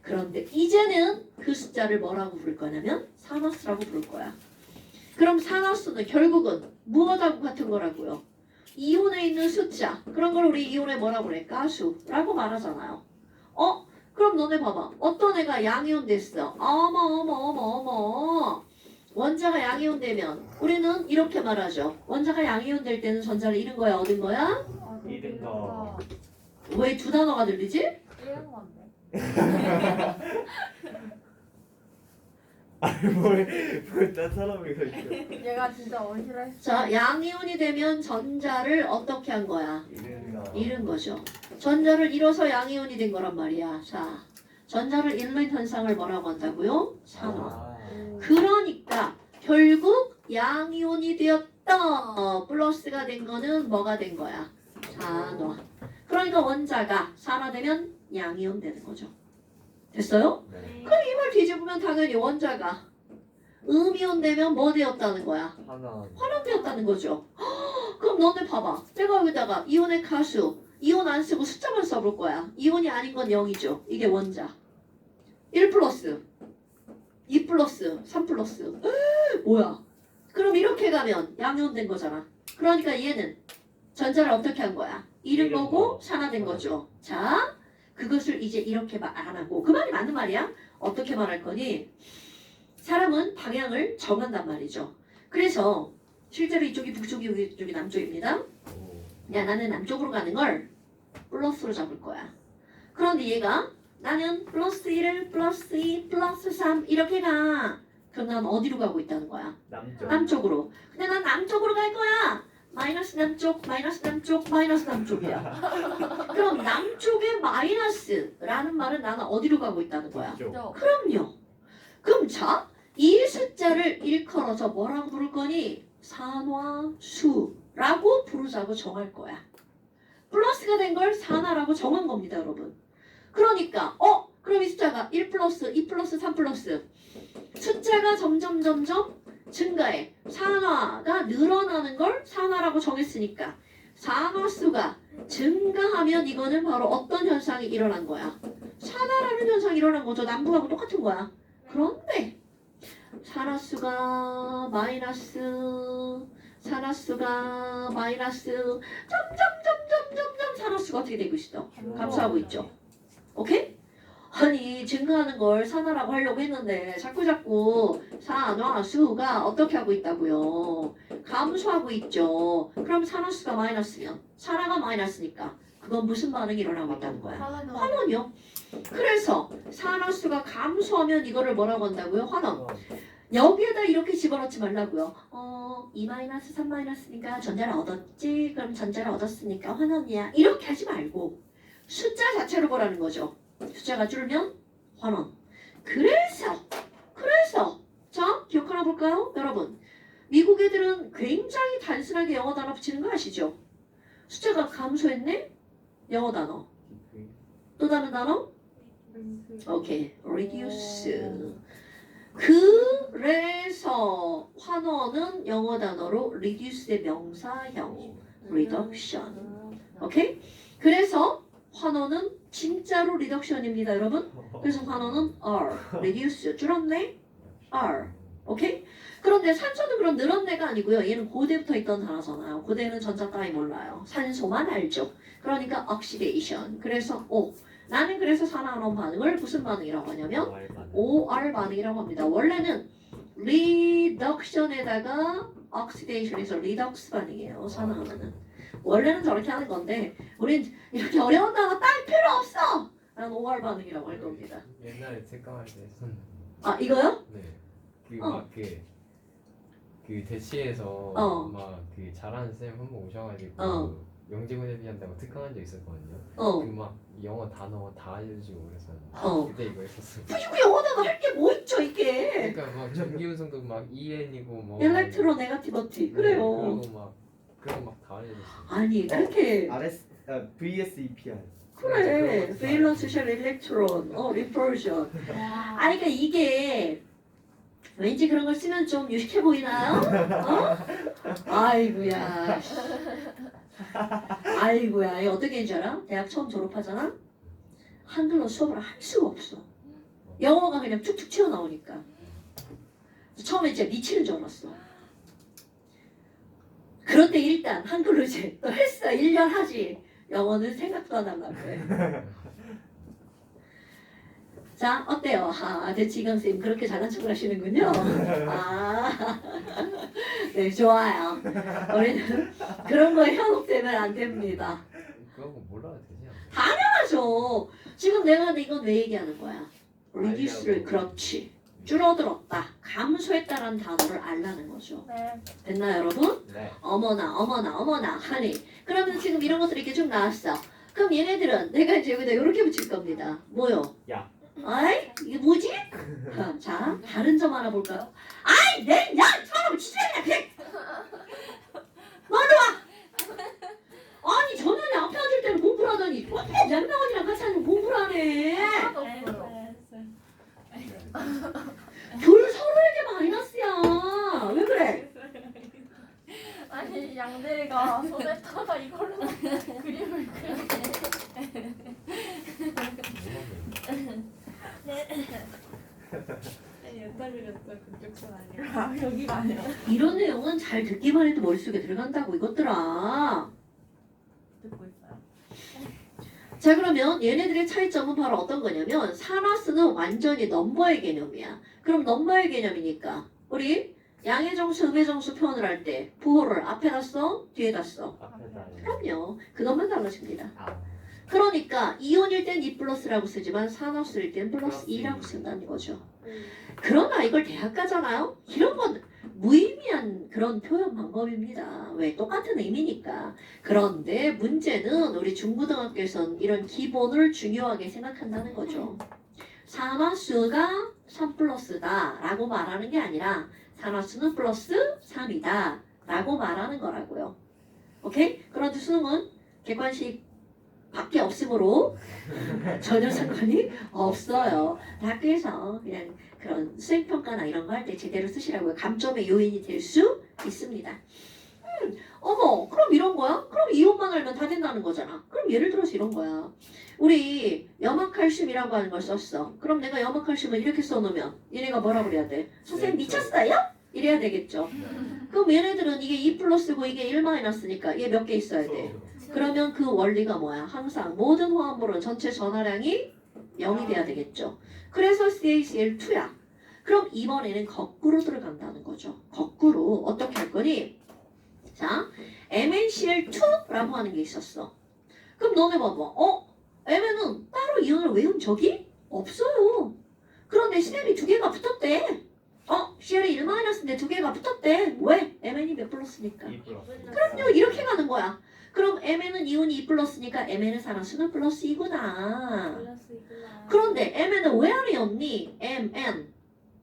Speaker 1: 그런데 이제는 그 숫자를 뭐라고 부를 거냐면 산화수라고 부를 거야. 그럼 산화수는 결국은 무엇하고 같은 거라고요? 이온에 있는 숫자. 그런 걸 우리 이온에 뭐라고 그래? 가수라고 말하잖아요. 그럼 너네 봐봐. 어떤 애가 양이온 됐어. 어머. 원자가 양이온 되면 우리는 이렇게 말하죠. 원자가 양이온 될 때는 전자를 잃은 거야, 얻은 거야?
Speaker 3: 잃은 거.
Speaker 1: 왜 두 단어가 들리지?
Speaker 5: 잃은 건데.
Speaker 3: 뭘딴 사람이 서 있어.
Speaker 2: 얘가 진짜 어시를
Speaker 1: 자, 양이온이 되면 전자를 어떻게 한 거야?
Speaker 3: 잃은 거.
Speaker 1: 잃은 거죠. 전자를 잃어서 양이온이 된 거란 말이야. 자, 전자를 잃는 현상을 뭐라고 한다고요? 산화. 그러니까 결국 양이온이 되었다. 플러스가 된 거는 뭐가 된 거야? 산화. 그러니까 원자가 산화되면 양이온 되는 거죠. 됐어요?
Speaker 3: 네.
Speaker 1: 그럼 이 말 뒤집으면 당연히 원자가 음이온 되면 뭐 되었다는 거야?
Speaker 3: 하나.
Speaker 1: 환원되었다는 거죠. 그럼 너네 봐봐. 내가 여기다가 이온의 가수, 이온 안 쓰고 숫자만 써볼 거야. 이온이 아닌 건 0이죠. 이게 원자. 1 플러스, 2 플러스, 3 플러스. 뭐야? 그럼 이렇게 가면 양이온 된 거잖아. 그러니까 얘는 전자를 어떻게 한 거야? 잃은
Speaker 3: 잃은
Speaker 1: 거고
Speaker 3: 거.
Speaker 1: 산화된 거죠. 자, 그것을 이제 이렇게 말 안 하고 그 말이 맞는 말이야. 어떻게 말할 거니? 사람은 방향을 정한단 말이죠. 그래서 실제로 이쪽이 북쪽이 이쪽이 남쪽입니다. 야, 나는 남쪽으로 가는 걸 플러스로 잡을 거야. 그런데 얘가 나는 플러스 1을 플러스 2 플러스 3 이렇게 가. 그럼 난 어디로 가고 있다는 거야?
Speaker 3: 남쪽.
Speaker 1: 남쪽으로. 근데 난 남쪽으로 갈 거야. 마이너스 남쪽, 마이너스 남쪽, 마이너스 남쪽이야. 그럼 남쪽의 마이너스라는 말은 나는 어디로 가고 있다는 거야?
Speaker 3: 북쪽.
Speaker 1: 그럼요. 그럼 자, 이 숫자를 일컬어서 뭐라고 부를 거니? 산화수라고 부르자고 정할 거야. 플러스가 된 걸 산화라고 정한 겁니다, 여러분. 그러니까 그럼 이 숫자가 1 플러스, 2 플러스, 3 플러스 숫자가 점점 증가해. 산화가 늘어나는 걸 산화라고 정했으니까 산화수가 증가하면 이거는 바로 어떤 현상이 일어난 거야? 산화라는 현상이 일어난 거죠. 남북하고 똑같은 거야. 그런데 산화수가 마이너스 점점 산화수가 어떻게 되고 있어? 감소하고 있죠. 오케이? 아니 증가하는 걸 산화라고 하려고 했는데 자꾸 산화수가 어떻게 하고 있다고요? 감소하고 있죠. 그럼 산화수가 마이너스면 산화가 마이너스니까 그건 무슨 반응이 일어나고 있다는 거야? 환원이요. 그래서 산화수가 감소하면 이거를 뭐라고 한다고요? 환원. 여기에다 이렇게 집어넣지 말라고요. 2 마이너스 3 마이너스니까 전자를 얻었지. 그럼 전자를 얻었으니까 환원이야. 이렇게 하지 말고 숫자 자체로 보라는 거죠. 숫자가 줄면 환원. 그래서 자 기억하나 볼까요? 여러분 미국 애들은 굉장히 단순하게 영어 단어 붙이는 거 아시죠? 숫자가 감소했네? 영어 단어. 또 다른 단어? 오케이. reduce. 그래서 환원은 영어 단어로 reduce의 명사형 reduction. 오케이? 그래서 환원은 진짜로 리덕션입니다, 여러분. 그래서 환원은 R, reduce 줄었네, R. 오케이? 그런데 산소는 그럼 늘었네가 아니고요. 얘는 고대부터 있던 단어잖아요. 고대는 전자 따위 몰라요. 산소만 알죠. 그러니까 oxidation. 그래서 나는 그래서 산화환원 반응을 무슨 반응이라고 하냐면 OR 반응이라고 합니다. 원래는 reduction에다가 oxidation에서 redox 반응이에요. 산화하면은. 원래는 저렇게 하는 건데 우린 이렇게 어려운 단어 딸 필요 없어! 라는 OR 반응이라고 할 겁니다.
Speaker 4: 옛날에 책강할 때 했었는데.
Speaker 1: 아 이거요?
Speaker 4: 네. 그 대치에서 막 그 잘하는 쌤 한 번 오셔가지고 영재고 대비한다고 특강한 적 있었거든요. 막 영어 단어 다 알려주고 그래서 그때 이거 했었어요.
Speaker 1: 이거 영어 단어 할 게 뭐 있죠 이게?
Speaker 4: 그러니까 막 전기운송도 막 EN이고 뭐
Speaker 1: 엘렉트로 네가티버티. 그래요.
Speaker 4: 그리고 막 그런 거막다 알려줬어.
Speaker 1: 아니 그렇게
Speaker 3: VSEPR.
Speaker 1: 그래 밸런스 쉘 일렉트론 리퍼전 아니 그러니까 이게 왠지 그런 걸 쓰면 좀 유식해 보이나요? 아이고야 아이고야 이거 어떻게 했는지 알아? 대학 처음 졸업하잖아? 한글로 수업을 할 수가 없어 영어가 그냥 툭툭 튀어나오니까 처음에 진짜 미치는 줄 알았어 그런데 일단 한글로 이제 또 했어 1년 하지 영어는 생각도 안 하려고 해 자 어때요? 대치경쌤 그렇게 잘난 척을 하시는군요 네 좋아요 우리는 그런 거에 현혹되면 안 됩니다
Speaker 4: 그런 거 몰라도 되지 않나?
Speaker 1: 하죠 지금 내가 이건 왜 얘기하는 거야 reduce를 그렇지 줄어들었다 감소했다라는 단어를 알라는 거죠
Speaker 2: 네.
Speaker 1: 됐나요 여러분?
Speaker 3: 네.
Speaker 1: 어머나 하니 그러면 지금 이런 것들이 이렇게 쭉 나왔어 그럼 얘네들은 내가 이제 여기다 이렇게 붙일 겁니다 뭐요?
Speaker 3: 야.
Speaker 1: 아이 이게 뭐지? 자 다른 점 하나 볼까요? 아이 야 사람 진짜 그냥 너로 와 아니 저년에 앞에 앉을 때는 공부를 하더니 어떻게 얌명언니랑 같이 앉으면 공부를 하네
Speaker 2: 하나도 없어요.
Speaker 1: 둘 서로에게 마이너스야 왜 그래?
Speaker 2: 아니 양대리가 손에다가 이걸로 그림을 그려.
Speaker 5: 옛날이랬어 그쪽 손 아니야.
Speaker 2: 여기가 아니라.
Speaker 1: 이런 내용은 잘 듣기만 해도 머릿속에 들어간다고 이것들아
Speaker 2: 듣고 있어요.
Speaker 1: 자 그러면 얘네들의 차이점은 바로 어떤 거냐면 사나스는 완전히 넘버의 개념이야 그럼 넘버의 개념이니까 우리 양의 정수 음의 정수 표현을 할 때 부호를 앞에다 써? 뒤에다 써?
Speaker 3: 앞에다.
Speaker 1: 그럼요 그것만 달라집니다
Speaker 3: 아.
Speaker 1: 그러니까 이온일 땐 E 플러스라고 쓰지만 산화수일 땐 플러스 2라고 쓴다는 거죠 그러나 이걸 대학 가잖아요? 이런 건 무의미한 그런 표현 방법입니다. 왜? 똑같은 의미니까. 그런데 문제는 우리 중고등학교에서는 이런 기본을 중요하게 생각한다는 거죠. 산화수가 3 플러스다 라고 말하는 게 아니라 산화수는 플러스 3이다 라고 말하는 거라고요. 오케이? 그런데 수능은 객관식 밖에 없으므로 전혀 상관이 없어요. 학교에서 그냥 그런 수행평가나 이런 거 할 때 제대로 쓰시라고요. 감점의 요인이 될 수 있습니다. 어머 그럼 이런 거야? 그럼 이온만 알면 다 된다는 거잖아. 그럼 예를 들어서 이런 거야. 우리 염화칼슘이라고 하는 걸 썼어. 그럼 내가 염화칼슘을 이렇게 써놓으면 얘네가 뭐라 그래야 돼? 선생님 미쳤어요? 이래야 되겠죠. 그럼 얘네들은 이게 2 플러스고 이게 1 마이너스니까 얘 몇 개 있어야 돼? 그러면 그 원리가 뭐야? 항상 모든 화합물은 전체 전하량이 0이 돼야 되겠죠. 그래서 CaCl2야. 그럼 이번에는 거꾸로 들어간다는 거죠. 거꾸로 어떻게 할 거니? 자, MnCl2라고 하는 게 있었어. 그럼 너네 봐봐. Mn은 따로 이온을 외운 적이 없어요. 그런데 CL이 두 개가 붙었대. CL이 1-인데 두 개가 붙었대. 왜? Mn이 몇 플러스니까. 그럼요. 이렇게 가는 거야. 그럼 Mn은 이온이 2 플러스니까 Mn은 산화수는 플러스 2구나. 그런데 Mn은 왜 안 외웠니? Mn,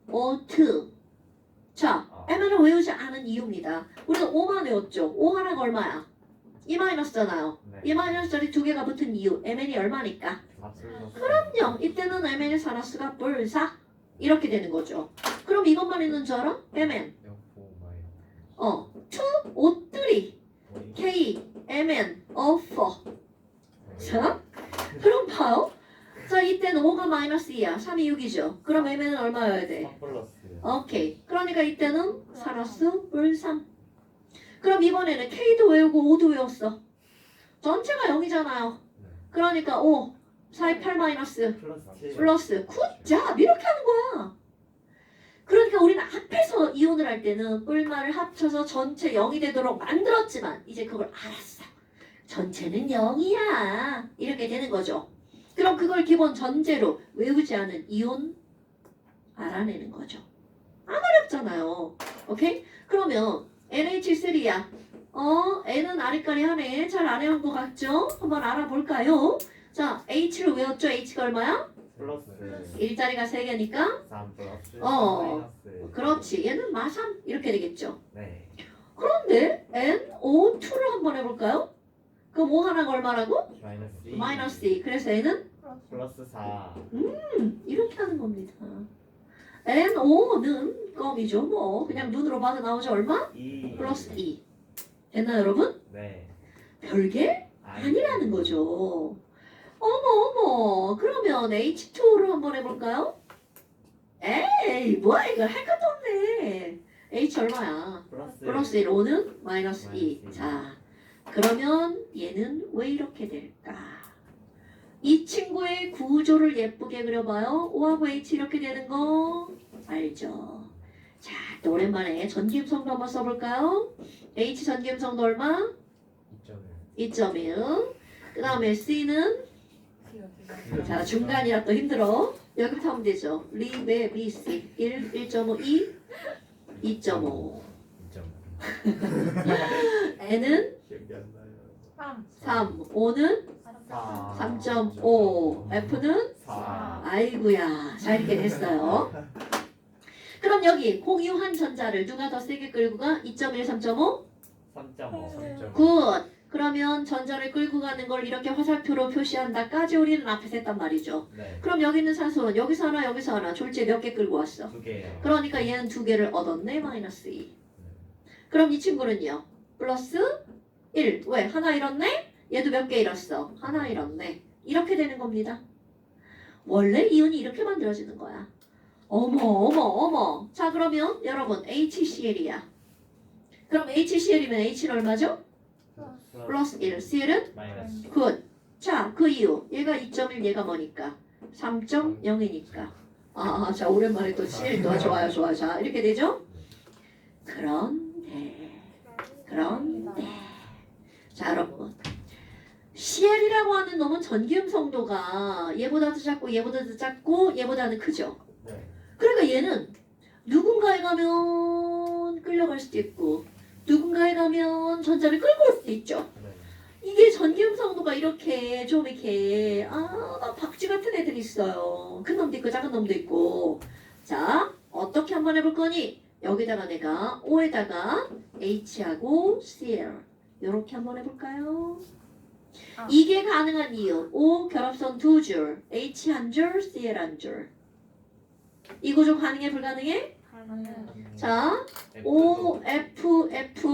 Speaker 1: O2. 자, Mn은 외우지 않은 이유입니다. 우리는 5만 외웠죠. 5 하나가 얼마야? 2 마이너스잖아요.
Speaker 3: 네.
Speaker 1: 2 마이너스짜리 두 개가 붙은 이유. Mn이 얼마니까? 그럼요. 이때는 Mn의 산화수가 불사. 이렇게 되는 거죠. 그럼 이것만 있는 줄 알아? Mn. 2, 5, 3. K, Mn, O4. 자, 그럼 봐요. 자, 이때는 5가 마이너스 2야. 3이 6이죠. 그럼 Mn은 얼마여야 돼?
Speaker 3: 3 플러스.
Speaker 1: 오케이. 그러니까 이때는 산화수 불3. 그럼 이번에는 K도 외우고 5도 외웠어. 전체가 0이잖아요. 그러니까 5, 4의 8 마이너스
Speaker 3: 플러스 7.
Speaker 1: 플러스 굿잡 이렇게 하는 거야. 그러니까 우리는 앞에서 이온을 할 때는 뿔말을 합쳐서 전체 0이 되도록 만들었지만 이제 그걸 알았어. 전체는 0이야. 이렇게 되는 거죠. 그럼 그걸 기본 전제로 외우지 않은 이온 알아내는 거죠. 안 어렵잖아요. 오케이? 그러면 NH3야. N은 아리까리 하네. 잘 안 외운 것 같죠? 한번 알아볼까요? 자, H를 외웠죠? H가 얼마야?
Speaker 3: 플러스
Speaker 1: 일자리가 3개니까
Speaker 3: 3 플러스
Speaker 1: 어.
Speaker 3: 마이너스.
Speaker 1: 그렇지. 얘는 마삼 이렇게 되겠죠.
Speaker 3: 네.
Speaker 1: 그런데 NO2를 한번 해볼까요? 그럼 O 하나가 얼마라고?
Speaker 3: 마이너스 2.
Speaker 1: 마이너스 2. 그래서 N은
Speaker 3: 플러스 4.
Speaker 1: 이렇게 하는 겁니다. NO는 껌이죠. 뭐 그냥 눈으로 봐도 나오죠. 얼마?
Speaker 3: 2.
Speaker 1: 플러스 2. 됐나요 여러분?
Speaker 3: 네.
Speaker 1: 별게 아니라는 거죠. 어머 그러면 H2를 한번 해볼까요? 에이 뭐야 이거 할 것도 없네. H 얼마야? 플러스 1. O는 마이너스 2.
Speaker 3: 마이너스 2.
Speaker 1: 자 그러면 얘는 왜 이렇게 될까? 이 친구의 구조를 예쁘게 그려봐요. O하고 H 이렇게 되는 거 알죠? 자, 또 오랜만에 전기음성도 한번 써볼까요? H 전기음성도 얼마? 2.1. 그 다음에 C는 자 중간이라 또 힘들어. 여기부터 하면 되죠. 리베 BC 1, 1.5, 2, 2.5. N은
Speaker 3: 기억이 안 나요.
Speaker 1: 3, O는
Speaker 3: 4.
Speaker 1: 3.5, F는
Speaker 3: 4.
Speaker 1: 아이고야 잘 읽게 됐어요. 그럼 여기 공유한 전자를 누가 더 세게 끌고 가? 2.1, 3.5?
Speaker 3: 3.5.
Speaker 1: 굿! 그러면 전자를 끌고 가는 걸 이렇게 화살표로 표시한다까지 우리는 앞에서 했단 말이죠.
Speaker 3: 네.
Speaker 1: 그럼 여기 있는 산소는 여기서 하나 여기서 하나 졸지에 몇 개 끌고 왔어?
Speaker 3: 2개요.
Speaker 1: 그러니까 얘는 2개를 얻었네 마이너스 2. 그럼 이 친구는요? 플러스 1. 왜? 하나 잃었네? 얘도 몇 개 잃었어? 하나 잃었네. 이렇게 되는 겁니다. 원래 이온이 이렇게 만들어지는 거야. 어머. 자 그러면 여러분 HCl이야. 그럼 HCl이면 H는 얼마죠? 플러스 1. Cl은?
Speaker 3: 마이너스.
Speaker 1: 굿. 자 그 이유. 얘가 2.1 얘가 뭐니까? 3.0이니까. 자 오랜만에 또 Cl 또 좋아요. 자 이렇게 되죠? 그런데 자 여러분 CL이라고 하는 놈은 전기음성도가 얘보다도 작고 얘보다도 작고 얘보다는 크죠.
Speaker 3: 네.
Speaker 1: 그러니까 얘는 누군가에 가면 끌려갈 수도 있고 누군가에 가면 전자를 끌고 올 수도 있죠.
Speaker 3: 네.
Speaker 1: 이게 전기음성도가 이렇게 좀 이렇게 나 박쥐 같은 애들이 있어요. 큰 놈도 있고 작은 놈도 있고. 자 어떻게 한번 해볼 거니? 여기다가 내가 O에다가 H하고 Cl 이렇게 한번 해볼까요? 이게 가능한 이유 O 결합선 2줄 H 한 줄 Cl 한 줄. 이 구조 가능해 불가능해? 자 O F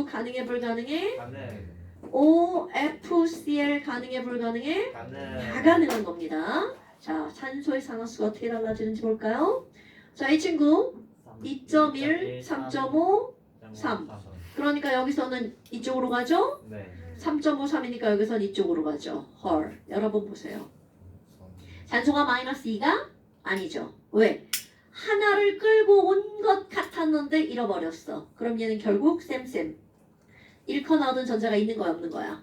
Speaker 1: 가능해 불가능해?
Speaker 3: 가능.
Speaker 1: O F Cl 가능해 불가능해? 다
Speaker 3: 가능.
Speaker 1: 가능한 겁니다. 자 산소의 산화수가 어떻게 달라지는지 볼까요? 자 이 친구 2.1, 3.5, 3. 그러니까 여기서는 이쪽으로 가죠?
Speaker 3: 네.
Speaker 1: 3.53이니까 여기서는 이쪽으로 가죠. 헐. 여러분 보세요. 산소가 마이너스 2가 아니죠. 왜? 하나를 끌고 온 것 같았는데 잃어버렸어. 그럼 얘는 결국 쌤. 잃거나 얻은 전자가 있는 거야 없는 거야?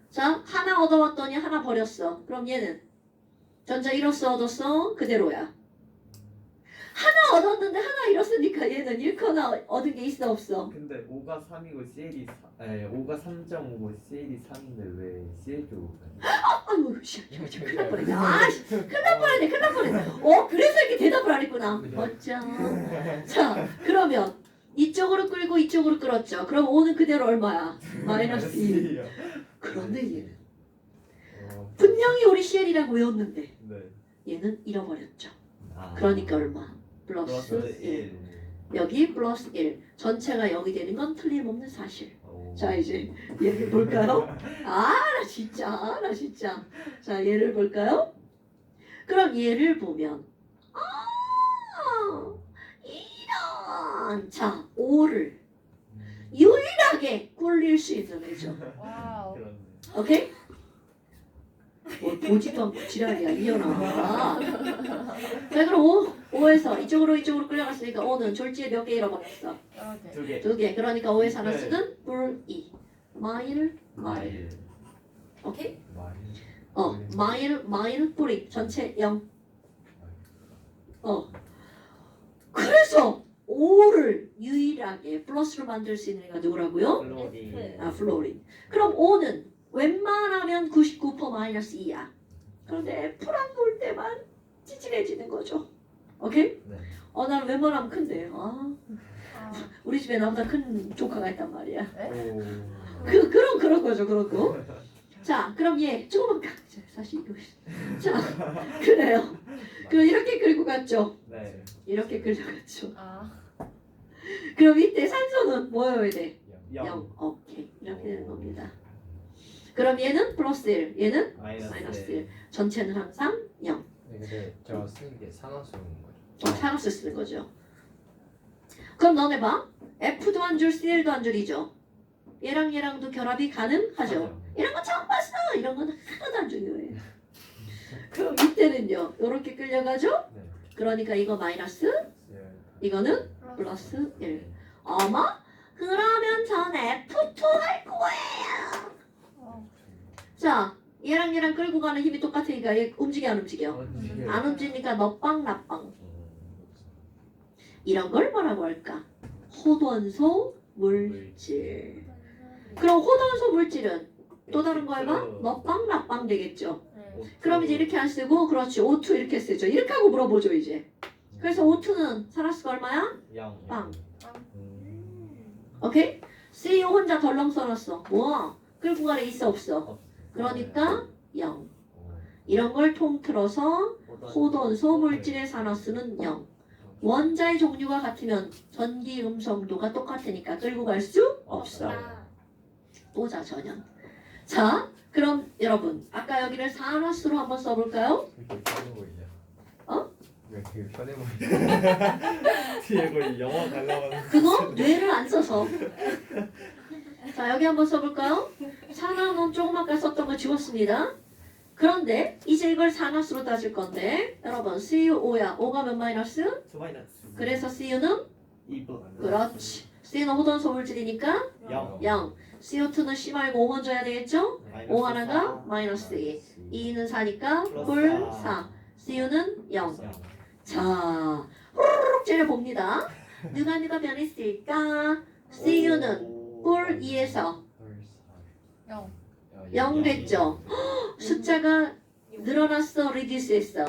Speaker 1: 자 하나 얻어왔더니 하나 버렸어. 그럼 얘는 전자 잃었어 얻었어? 그대로야. 하나 얻었는데 하나 잃었으니까 얘는 잃거나 얻은 게 있어 없어?
Speaker 3: 근데 5가 3이고 CL이 5가 3.5고 CL이 3인데 왜 CL 쪽으로 가요?
Speaker 1: 아이고 씨 큰일 날 뻔했네. 큰일 날 뻔했네. 그래서 이렇게 대답을 안 했구나. 멋져. 자 그러면 이쪽으로 끌고 이쪽으로 끌었죠. 그럼 O는 그대로 얼마야? 마이너스 2. 그런데 얘는 분명히 우리 CL이라고 외웠는데
Speaker 3: 네.
Speaker 1: 얘는 잃어버렸죠.
Speaker 3: 아.
Speaker 1: 그러니까 얼마? 플러스 1. 여기 플러스 1. 전체가 0이 되는 건 틀림없는 사실.
Speaker 3: 오.
Speaker 1: 자 이제 얘를 볼까요? 나 진짜. 자 얘를 볼까요? 그럼 얘를 보면 이런 자 5를 유일하게 굴릴 수 있는 애죠.
Speaker 2: 와우.
Speaker 3: 그렇네.
Speaker 1: 오케이? 뭐 보지도 않고 지랄이야 이현아. 자 그럼 5에서 이쪽으로 끌려갔으니까 5는 졸지에 몇 개 잃어버렸어?
Speaker 3: 2개.
Speaker 1: 2개. 그러니까 5의 산화수는 불 2. 마일.
Speaker 3: 마일.
Speaker 1: 오케이?
Speaker 4: 마일.
Speaker 1: 마일 뿌리 전체 0. 그래서 5를 유일하게 플러스로 만들 수 있는 애가 누구라고요?
Speaker 3: 플로리.
Speaker 1: 플로린. 그럼 5는 웬만하면 99% 마이너스 2야. 그런데 F랑 놀 때만 찌질해지는 거죠. 오케이?
Speaker 3: 네.
Speaker 1: 나는 웬만하면 큰데. 우리 집에 나보다 큰 조카가 있단 말이야.
Speaker 3: 오.
Speaker 1: 그런 거죠, 그런 거. 자, 그럼 얘 조금만 사실 이거. 자, 그래요. 그럼 이렇게 끌고 갔죠.
Speaker 3: 네.
Speaker 1: 이렇게 끌려갔죠.
Speaker 2: 아.
Speaker 1: 그럼 이때 산소는 뭐여야 돼? 0.
Speaker 3: 0.
Speaker 1: 오케이. 이렇게 되는 겁니다. 그럼 얘는 플러스 1, 얘는
Speaker 3: 마이너스
Speaker 1: 마이너스 1. 전체는 항상 0.
Speaker 4: 네, 근데 제가 쓰는 게 산화수인 거죠.
Speaker 1: 산호수 쓰는 거죠. 그럼 너네 봐. F도 한 줄, CL도 한 줄이죠. 얘랑 얘랑도 결합이 가능하죠. 이런 거 처음 봤어. 이런 거는 하나도 안 중요해. 그럼 이때는요. 이렇게 끌려가죠.
Speaker 4: 네.
Speaker 1: 그러니까 이거 마이너스, 이거는 플러스 1. 어머? 그러면 전 F2 할 거예요. 자, 얘랑 얘랑 끌고 가는 힘이 똑같으니까 얘 움직여 안 움직여? 안 움직이니까 너빵 나빵. 이런 걸 뭐라고 할까? 호돈소 물질. 그럼 호돈소 물질은 또 다른 거 해봐? 너빵 나빵 되겠죠. 그럼 이제 이렇게 안 쓰고 그렇지 O2 이렇게 쓰죠. 이렇게 하고 물어보죠 이제. 그래서 O2는 산화수가 얼마야?
Speaker 3: 0.
Speaker 1: 빵. 오케이? CO 혼자 덜렁 써놨어. 뭐? 끌고 가래 있어 없어? 그러니까 0. 이런 걸 통틀어서 호돈소 물질의 산화수는 0. 원자의 종류가 같으면 전기 음성도가 똑같으니까 끌고 갈 수 없어. 또자 전연. 자, 그럼 여러분 아까 여기를 산화수로 한번 써볼까요?
Speaker 4: 되게 편해 보이죠?
Speaker 1: 어?
Speaker 4: 왜 되게 편해 보이죠?
Speaker 3: 뒤에 거의 영어 달라고
Speaker 1: 그거 뇌를 안 써서. 자, 여기 한번 써볼까요? 산화는 조금 아까 썼던 거 지웠습니다. 그런데 이제 이걸 산화수로 따질 건데 여러분 CuO야. O가 몇 마이너스?
Speaker 3: 2 마이너스.
Speaker 1: 그래서 CU는?
Speaker 3: 2
Speaker 1: 그렇지. C는 호돈소 물질이니까
Speaker 3: 0.
Speaker 1: 0. CO2는 C 말고 5만 줘야 되겠죠? O 하나가 마이너스 2. 2는 4니까 뿔 4. CU는 0. 자, 후루룩 째려봅니다. 누가 변했을까? CU는 뿔 2에서 0 됐죠? 숫자가 늘어났어, reduce 했어.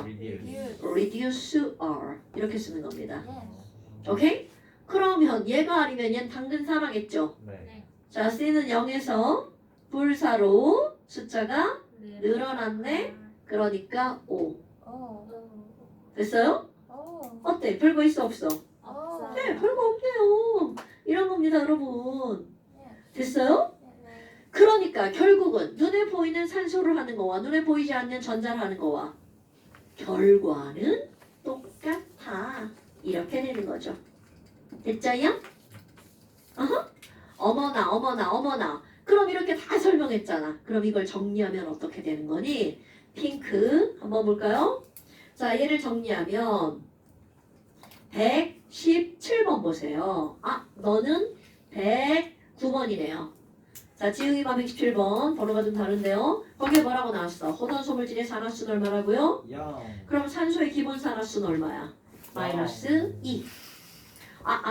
Speaker 1: reduce R 이렇게 쓰는 겁니다. 오케이? 그러면 얘가 아니면 얘는 당근 4라겠죠?
Speaker 3: 네.
Speaker 1: 자, C는 0에서 불사로 숫자가 늘어났네. 그러니까 5. 됐어요? 어때? 별거 있어 없어? 네, 별거 없네요. 이런 겁니다, 여러분. 됐어요? 그러니까 결국은 눈에 보이는 산소를 하는 거와 눈에 보이지 않는 전자를 하는 거와 결과는 똑같아. 이렇게 되는 거죠. 됐죠요? 어머나 어머나 어머나. 그럼 이렇게 다 설명했잖아. 그럼 이걸 정리하면 어떻게 되는 거니? 핑크 한번 볼까요? 자, 얘를 정리하면 117번 보세요. 아, 너는 109번이네요. 자, 지웅이가 117번. 번호가 좀 다른데요. 거기에 뭐라고 나왔어? 호돈소 물질의 산화수는 얼마라고요?
Speaker 3: 0.
Speaker 1: 그럼 산소의 기본 산화수는 얼마야? 마이너스 2.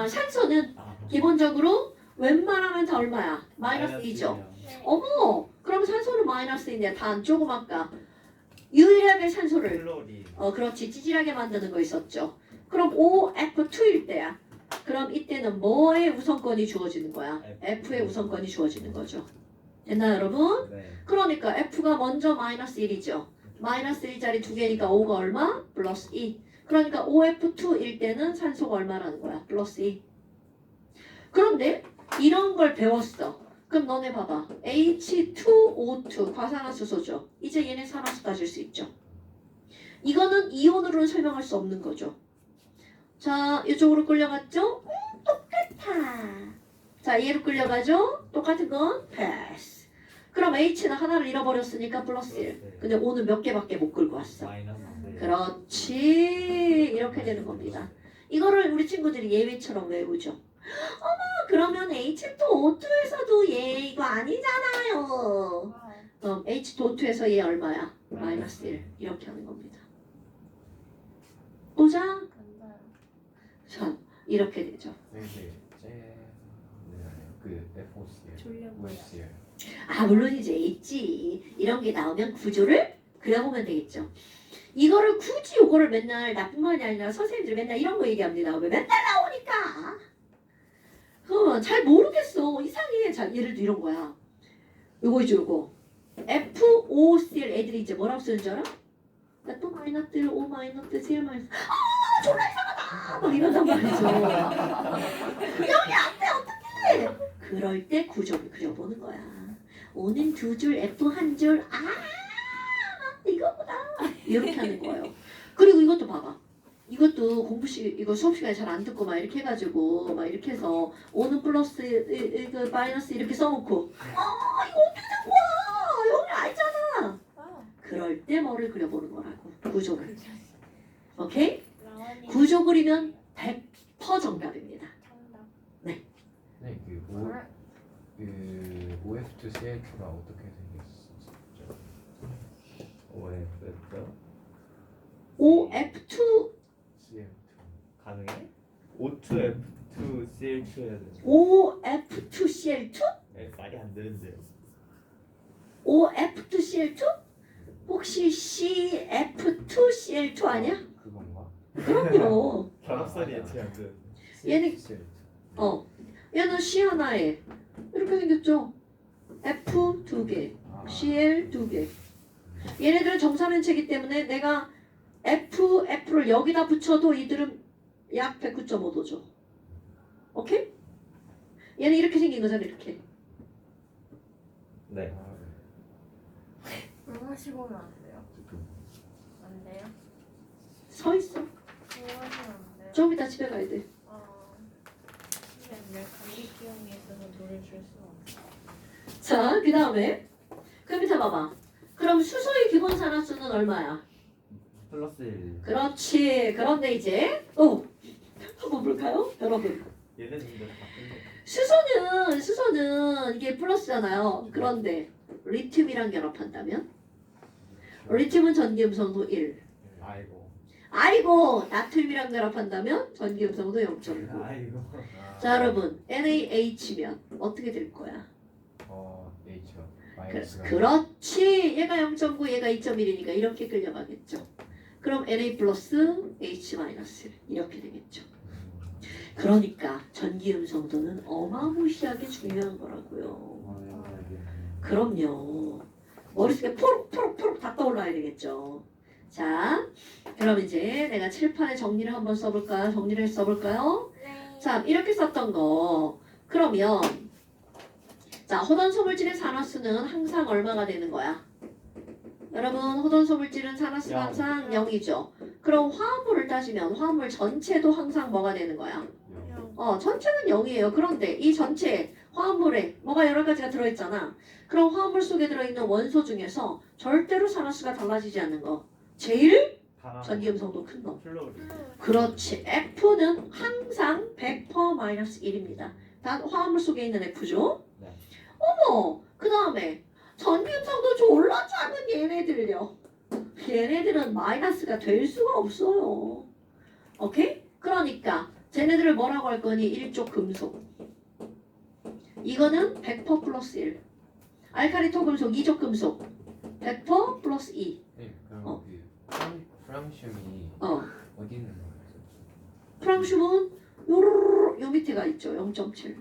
Speaker 1: 산소는 기본적으로 웬만하면 다 얼마야? 마이너스 2죠. 어머! 그럼 산소는 마이너스인데 단 조금 아까 유일하게 산소를
Speaker 3: 클로린.
Speaker 1: 그렇지 찌질하게 만드는 거 있었죠. 그럼 OF2일 때야. 그럼 이때는 뭐의 우선권이 주어지는 거야? F의 우선권이 주어지는 거죠. 됐나요 여러분?
Speaker 3: 네.
Speaker 1: 그러니까 F가 먼저 마이너스 1이죠. 마이너스 1짜리 두 개니까 O가 얼마? 플러스 2. 그러니까 OF2일 때는 산소가 얼마라는 거야? 플러스 2. 그런데 이런 걸 배웠어. 그럼 너네 봐봐. H2O2 과산화수소죠. 이제 얘네 산화수 따질 수 있죠. 이거는 이온으로는 설명할 수 없는 거죠. 자, 이쪽으로 끌려갔죠? 똑같아. 자, 얘로 끌려가죠? 똑같은 건 패스. 그럼 H는 하나를 잃어버렸으니까 플러스 1. 근데 O는 몇 개밖에 못 끌고 왔어.
Speaker 3: 마이너스.
Speaker 1: 그렇지. 이렇게 되는 겁니다. 이거를 우리 친구들이 예외처럼 외우죠. 어머, 그러면 H2O2에서도 얘 이거 아니잖아요. 그럼 H2O2에서 얘 얼마야? 마이너스 1. 이렇게 하는 겁니다. 보자. 자, 이렇게 되죠.
Speaker 4: 그 FOCL,
Speaker 5: 졸려 보여.
Speaker 4: OCL.
Speaker 1: 물론 이제 있지. 이런 게 나오면 구조를 그려보면 되겠죠. 이거를 굳이 요거를 맨날 나쁜 건 아니라 선생님들이 맨날 이런 거 얘기합니다. 왜 맨날 나오니까. 그러면 잘 모르겠어. 이상해. 자, 예를 들어 이런 거야. 요거 있죠, 요거. FOCl 애들이 이제 뭐라고 쓰는 줄 알아? F 마이너스 1, O 마이너스 7 마이너스. 아, 졸라 이상하다. 막 이런단 말이죠. 영이 안 돼, 어떡해. 그럴 때 구조를 그려보는 거야. O는 두 줄, F 한 줄. 아, 이거구나. 이렇게 하는 거예요. 그리고 이것도 봐봐. 이것도 이거 수업 시간에 잘 안 듣고 막 이렇게 해가지고 막 이렇게 해서 O는 플러스 그 마이너스 이렇게 써놓고 이거 어떻게 된 거야? 여기 알잖아. 그럴 때 뭐를 그려보는 거라고. 구조를. 오케이?
Speaker 5: 라원이
Speaker 1: 구조 그리면 100% 정답입니다.
Speaker 5: 정답.
Speaker 4: 네, 그 OF2CL2가 어떻게 생겼었죠?
Speaker 3: OF죠?
Speaker 1: OF2
Speaker 4: CL2
Speaker 3: 가능해? O2F2CL2 해야 돼.
Speaker 1: OF2CL2?
Speaker 3: 네, 말이 안 되는데요.
Speaker 1: OF2CL2? 혹시 CF2CL2 아니야?
Speaker 4: 그건가?
Speaker 1: 그럼요.
Speaker 3: 결합선이 예측이 안 되는데.
Speaker 1: 얘는-
Speaker 4: CL2.
Speaker 1: 얘는 C 하나에 이렇게 생겼죠? F 두 개, CL 두 개. 얘네들은 정사면체이기 때문에 내가 F를 여기다 붙여도 이들은 약 109.5도죠. 오케이? 얘는 이렇게 생긴 거잖아, 이렇게.
Speaker 3: 네.
Speaker 2: 물마시 보면 안 돼요? 안 돼요?
Speaker 1: 서 있어.
Speaker 2: 물마시면 안 돼요?
Speaker 1: 좀 이따 집에 가야 돼.
Speaker 5: 근데 감기 기운이 있어서 물을 줄 수가 없어.
Speaker 1: 자, 그 다음에 그 밑에 봐봐. 그럼 수소의 기본 산화수는 얼마야?
Speaker 3: 플러스 1.
Speaker 1: 그렇지. 그런데 이제 한번 볼까요, 여러분?
Speaker 3: 얘는 근데 바꾼
Speaker 1: 수소는 이게 플러스잖아요. 그런데 리튬이랑 결합한다면 리튬은 전기음성도 1. 아이고 나트륨이랑 결합한다면 전기음성도 0.9.
Speaker 3: 거. 아이고.
Speaker 1: 자 여러분 NaH면 어떻게 될 거야?
Speaker 4: H가
Speaker 1: 그,
Speaker 4: 마이너스가
Speaker 1: 그렇지. 얘가 0.9 얘가 2.1이니까 이렇게 끌려가겠죠. 그럼 Na 플러스 H 마이너스 이렇게 되겠죠. 그러니까 전기음성도는 어마무시하게 중요한 거라고요. 그럼요. 머릿속에 포록포록 다 떠올라야 되겠죠. 자, 그럼 이제 내가 칠판에 정리를 한번 써볼까요? 정리를 써볼까요?
Speaker 5: 네.
Speaker 1: 자, 이렇게 썼던 거. 그러면 자, 호돈소물질의 산화수는 항상 얼마가 되는 거야? 여러분, 호돈소물질은 산화수가
Speaker 3: 영.
Speaker 1: 항상 0이죠. 그럼 화합물을 따지면 화합물 전체도 항상 뭐가 되는 거야? 전체는 0이에요. 그런데 이 전체 화합물에 뭐가 여러 가지가 들어있잖아. 그럼 화합물 속에 들어있는 원소 중에서 절대로 산화수가 달라지지 않는 거. 제일 전기음성도 큰 놈.
Speaker 3: 플로리.
Speaker 1: 그렇지. F는 항상 100% 마이너스 1입니다. 단 화합물 속에 있는 F죠.
Speaker 3: 네.
Speaker 1: 어머, 그 다음에 전기음성도 졸라 작은 얘네들요. 얘네들은 마이너스가 될 수가 없어요. 오케이? 그러니까 쟤네들을 뭐라고 할 거니? 일족 금속. 이거는 100% 플러스 1. 알카리토 금속, 이족 금속. 100% 플러스 2.
Speaker 4: 네, 그럼
Speaker 1: 어.
Speaker 4: 그 프랑슘이
Speaker 1: 어.
Speaker 4: 어디 있는 거예요?
Speaker 1: 프랑슘은 요르르 요 밑에가 있죠. 0.7.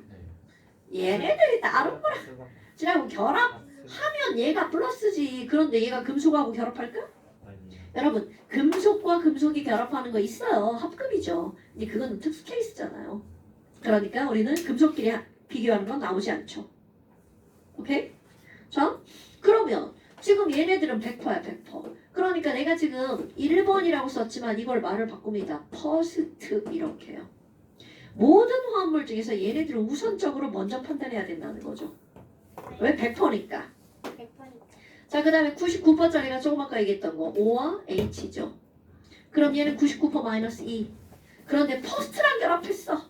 Speaker 4: 네.
Speaker 1: 얘네들이 다른 거라고 결합하면 얘가 플러스지. 그런데 얘가 금속하고 결합할까?
Speaker 3: 아니.
Speaker 1: 여러분 금속과 금속이 결합하는 거 있어요. 합금이죠. 근데 그건 특수 케이스잖아요. 그러니까 우리는 금속끼리 비교하는 건 나오지 않죠. 오케이? 자, 그러면 지금 얘네들은 100%야 100%. 그러니까 내가 지금 1번이라고 썼지만 이걸 말을 바꿉니다. 퍼스트 이렇게요. 모든 화합물 중에서 얘네들은 우선적으로 먼저 판단해야 된다는 거죠. 왜 100%니까.
Speaker 5: 100%니까.
Speaker 1: 자, 그 다음에 99%짜리가 조금 아까 얘기했던 거 O와 H죠. 그럼 얘는 99% 마이너스 2. 그런데 퍼스트랑 결합했어.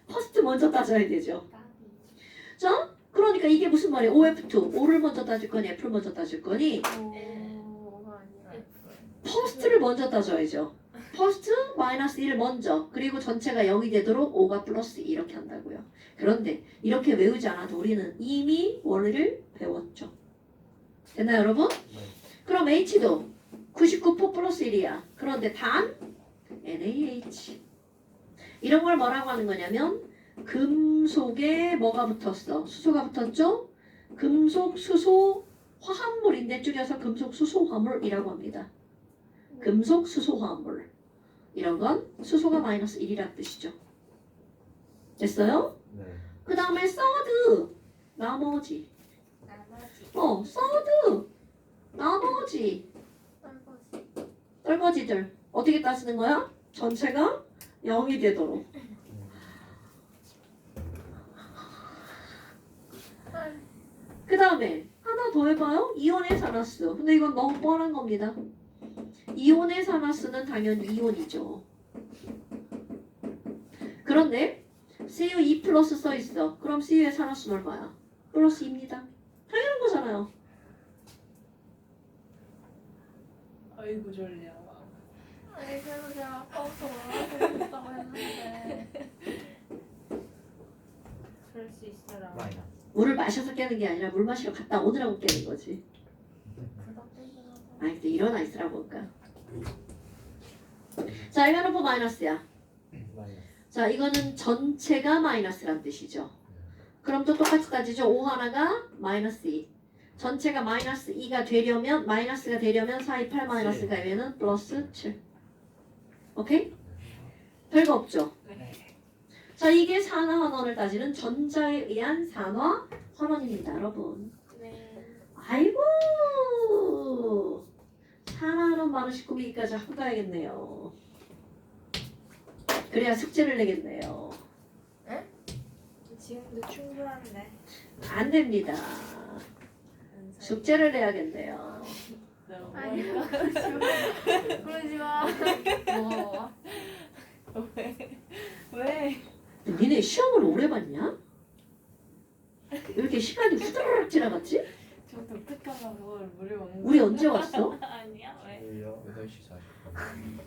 Speaker 1: 퍼스트 먼저 따져야 되죠. 자, 그러니까 이게 무슨 말이야? OF2. O를 먼저 따질 거니 F를 먼저 따질 거니
Speaker 2: O가 아니라
Speaker 1: 퍼스트를 먼저 따져야죠. 퍼스트 마이너스 1 먼저 그리고 전체가 0이 되도록 5가 플러스 2 이렇게 한다고요. 그런데 이렇게 외우지 않아도 우리는 이미 원리를 배웠죠. 됐나요 여러분? 그럼 H도 99% 플러스 1이야. 그런데 단 NaH 이런 걸 뭐라고 하는 거냐면 금속에 뭐가 붙었어? 수소가 붙었죠? 금속, 수소, 화합물인데 줄여서 금속, 수소, 화물이라고 합니다. 금속, 수소, 화합물. 이런 건 수소가 마이너스 1이라는 뜻이죠. 됐어요?
Speaker 3: 네.
Speaker 1: 그 다음에 서드, 나머지.
Speaker 5: 나머지
Speaker 1: 서드, 나머지. 떨거지들. 어떻게 따지는 거야? 전체가 0이 되도록. 그 다음에 하나 더 해봐요. 이온의 산화수. 근데 이건 너무 뻔한 겁니다. 이온의 산화수는 당연히 이온이죠. 그런데 CU2 플러스 써있어. 그럼 CU의 산화수는 얼마야? 플러스 2입니다. 당연한 거잖아요.
Speaker 2: 아이고 졸려.
Speaker 5: 아니 그래서 제가 아까부터 뭐라고 했다고 했는데 그럴 수 있어라.
Speaker 3: 마이너스.
Speaker 1: 물을 마셔서 깨는 게 아니라 물 마시러 갔다 오느라고 깨는 거지.
Speaker 5: 부담되긴 하다.
Speaker 1: 아니 근데 일어나 있으라고 볼까? 자, 이거는 뭐 마이너스야.
Speaker 3: 마이너스.
Speaker 1: 자, 이거는 전체가 마이너스란 뜻이죠. 그럼 또 똑같이 따지죠. 5 하나가 마이너스 2. 전체가 마이너스 2가 되려면 마이너스가 되려면 4, 2, 8 마이너스가 되면은 플러스 7. 오케이? 별거 없죠. 자, 이게 산화환원을 따지는 전자에 의한 산화환원입니다, 여러분.
Speaker 5: 네.
Speaker 1: 아이고, 산화환원 반응식 꾸미기까지 하고 가야겠네요. 그래야 숙제를 내겠네요.
Speaker 5: 지금도 충분한데.
Speaker 1: 안 됩니다. 숙제를 내야겠네요.
Speaker 5: 아니 그러지 마.
Speaker 2: 뭐? 왜?
Speaker 1: 니네 시험을 오래 봤냐? 왜 이렇게 시간이 후다닥 지나갔지?
Speaker 2: 저 독특하다고 물을 먹는
Speaker 1: 우리 언제 왔어?
Speaker 5: 아니야 왜?
Speaker 3: 왜요?
Speaker 4: 8시 40분.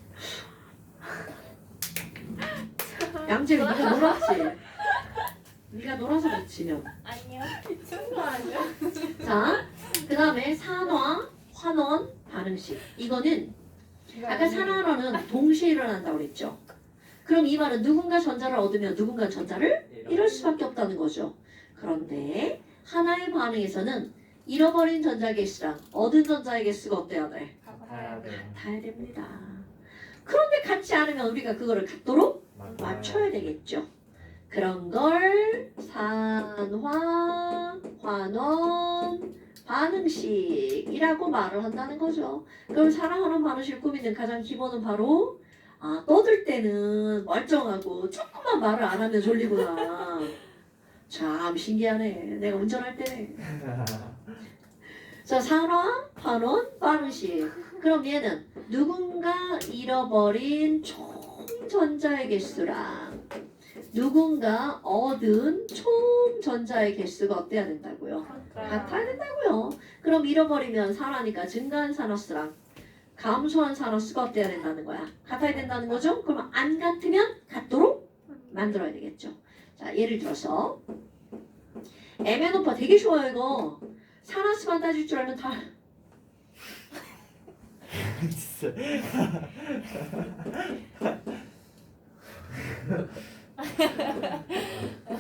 Speaker 1: 양재가 네가 놀았지? 네가 놀아서 그렇지면.
Speaker 5: 아니요.
Speaker 2: 미친 거 아니야?
Speaker 1: 자, 그 다음에 산화, 환원, 반응식. 이거는 아까 산화환원은 동시에 일어난다고 그랬죠. 그럼 이 말은 누군가 전자를 얻으면 누군가 전자를 잃을 수밖에 없다는 거죠. 그런데 하나의 반응에서는 잃어버린 전자의 개수랑 얻은 전자의 개수가 어때야 돼?
Speaker 3: 같아야 돼요.
Speaker 1: 같아야 됩니다. 그런데 같지 않으면 우리가 그거를 같도록 맞춰야 되겠죠. 그런 걸 산화, 환원, 반응식이라고 말을 한다는 거죠. 그럼 산화환원 반응식을 꾸미는 가장 기본은 바로 떠들 때는 멀쩡하고 조금만 말을 안 하면 졸리구나. 참 신기하네. 내가 운전할 때네. 자, 산화, 환원, 반응식. 그럼 얘는 누군가 잃어버린 총 전자의 개수랑 누군가 얻은 총 전자의 개수가 어때야 된다고요? 같아야 된다고요. 그럼 잃어버리면 산화니까 증가한 산화수랑 감소한 산화수가 어때야 된다는 거야? 같아야 된다는 거죠? 그러면 안 같으면 같도록 만들어야 되겠죠. 자, 예를 들어서 MN 오빠 되게 좋아요 이거. 산화수만 따질 줄 알면 다
Speaker 3: 진짜.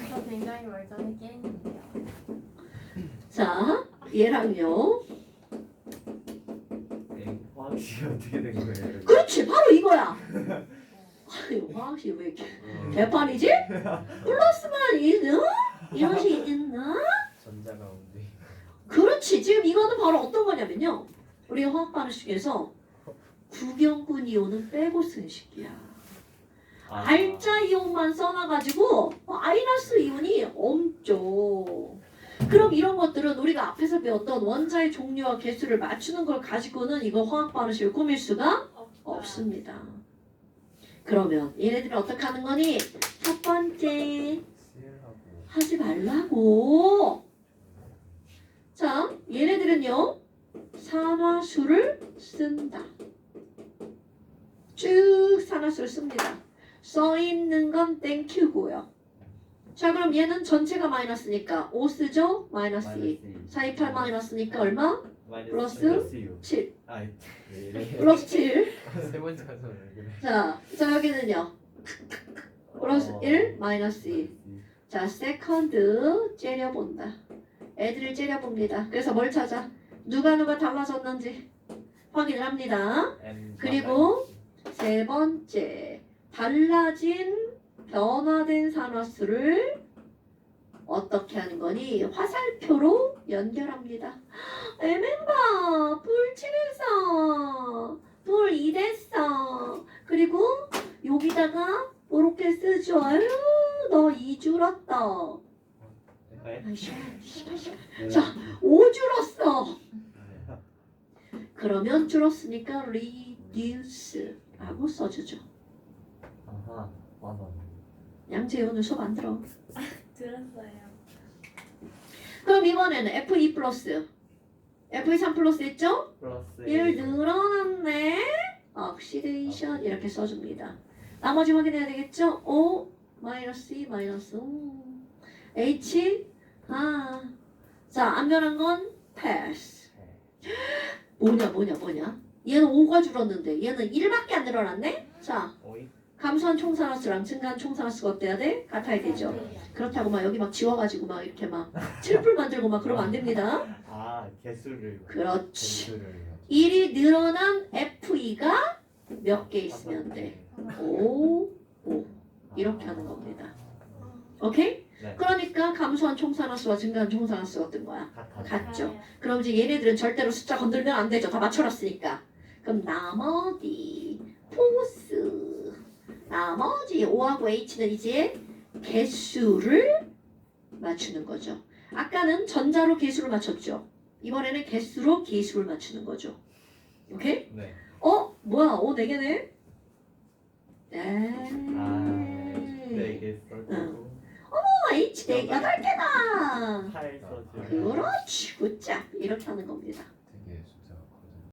Speaker 2: 저 굉장히 멀쩡히 게임인데요.
Speaker 1: 자, 얘랑요.
Speaker 3: 화학식이 어떻게 된 거예요?
Speaker 1: 그렇지, 바로 이거야. 아니, 화학식 왜 이렇게 개판이지? 플러스만 있는? 이런 식이 있나?
Speaker 4: 전자가 온대.
Speaker 1: 그렇지, 지금 이거는 바로 어떤 거냐면요. 우리 화학 반응식에서 구경군 이온은 빼고 쓴 식이야. 알짜 이온만 써놔가지고 마이너스 이온이 없죠. 그럼 이런 것들은 우리가 앞에서 배웠던 원자의 종류와 개수를 맞추는 걸 가지고는 이거 화학 반응식을 꾸밀 수가 없습니다. 그러면 얘네들은 어떻게 하는 거니? 첫 번째
Speaker 4: 수혈하고
Speaker 1: 하지 말라고. 자, 얘네들은요 산화수를 쓴다. 쭉 산화수를 씁니다. 써있는 건 땡큐고요. 자, 그럼 얘는 전체가 마이너스니까 5 쓰죠? 마이너스 2. 4, 2, 8 마이너스니까 얼마? 플러스
Speaker 3: 6.
Speaker 1: 7.
Speaker 3: 아이.
Speaker 4: 왜 이래?
Speaker 1: 플러스 7.
Speaker 4: 세 번째 가서 왜 그래?
Speaker 1: 자, 여기는요. 플러스 1, 마이너스 2. 자, second 째려본다. 애들을 째려봅니다. 그래서 뭘 찾아? 누가 달라졌는지 확인을 합니다. 그리고 세 번째, 달라진 변화된 산화수를 어떻게 하는 거니? 화살표로 연결합니다. 에멘바, 불 7에서 불 2 됐어. 그리고 여기다가 이렇게 쓰죠. 아유, 너 2 줄었다.
Speaker 3: 네?
Speaker 1: 자, 5 줄었어. 그러면 줄었으니까 reduce 라고 써주죠.
Speaker 3: 아하, 맞아.
Speaker 1: 양재 오늘 수업 안 들어.
Speaker 5: 들었어요.
Speaker 1: 그럼 이번에는 F2 플러스 F3 플러스 있죠?
Speaker 3: 플러스
Speaker 1: 1 늘어났네. 억시데이션 이렇게 써줍니다. 나머지 확인해야 되겠죠? O 마이너스 2 마이너스 H 자, 안 변한 건 패스. 뭐냐 얘는 5가 줄었는데 얘는 1밖에 안 늘어났네? 자,
Speaker 3: 오이?
Speaker 1: 감소한 총산화수랑 증가한 총산화수가 어때야 돼? 같아야 되죠. 그렇다고 막 여기 막 지워가지고 막 이렇게 막 칠풀 만들고 막 그러면 안 됩니다.
Speaker 3: 아, 개수를.
Speaker 1: 그렇지.
Speaker 4: 점수를
Speaker 1: 1이 늘어난 F2가 몇 개 있으면 돼? 5 이렇게 하는 겁니다. 오케이?
Speaker 3: 네.
Speaker 1: 그러니까 감소한 총산화수와 증가한 총산화수가 어떤 거야?
Speaker 3: 같아.
Speaker 1: 같죠. 그럼 이제 얘네들은 절대로 숫자 건들면 안 되죠. 다 맞춰놨으니까. 그럼 나머지 나머지 O하고 H는 이제 개수를 맞추는 거죠. 아까는 전자로 개수를 맞췄죠. 이번에는 개수로 기수를 맞추는 거죠. 오케이?
Speaker 4: 네.
Speaker 1: 뭐야? 4개네?
Speaker 3: 네 개 써주고.
Speaker 1: H 8개다.
Speaker 3: 8 써주고.
Speaker 1: 그렇지. 굿잡. 이렇게 하는 겁니다.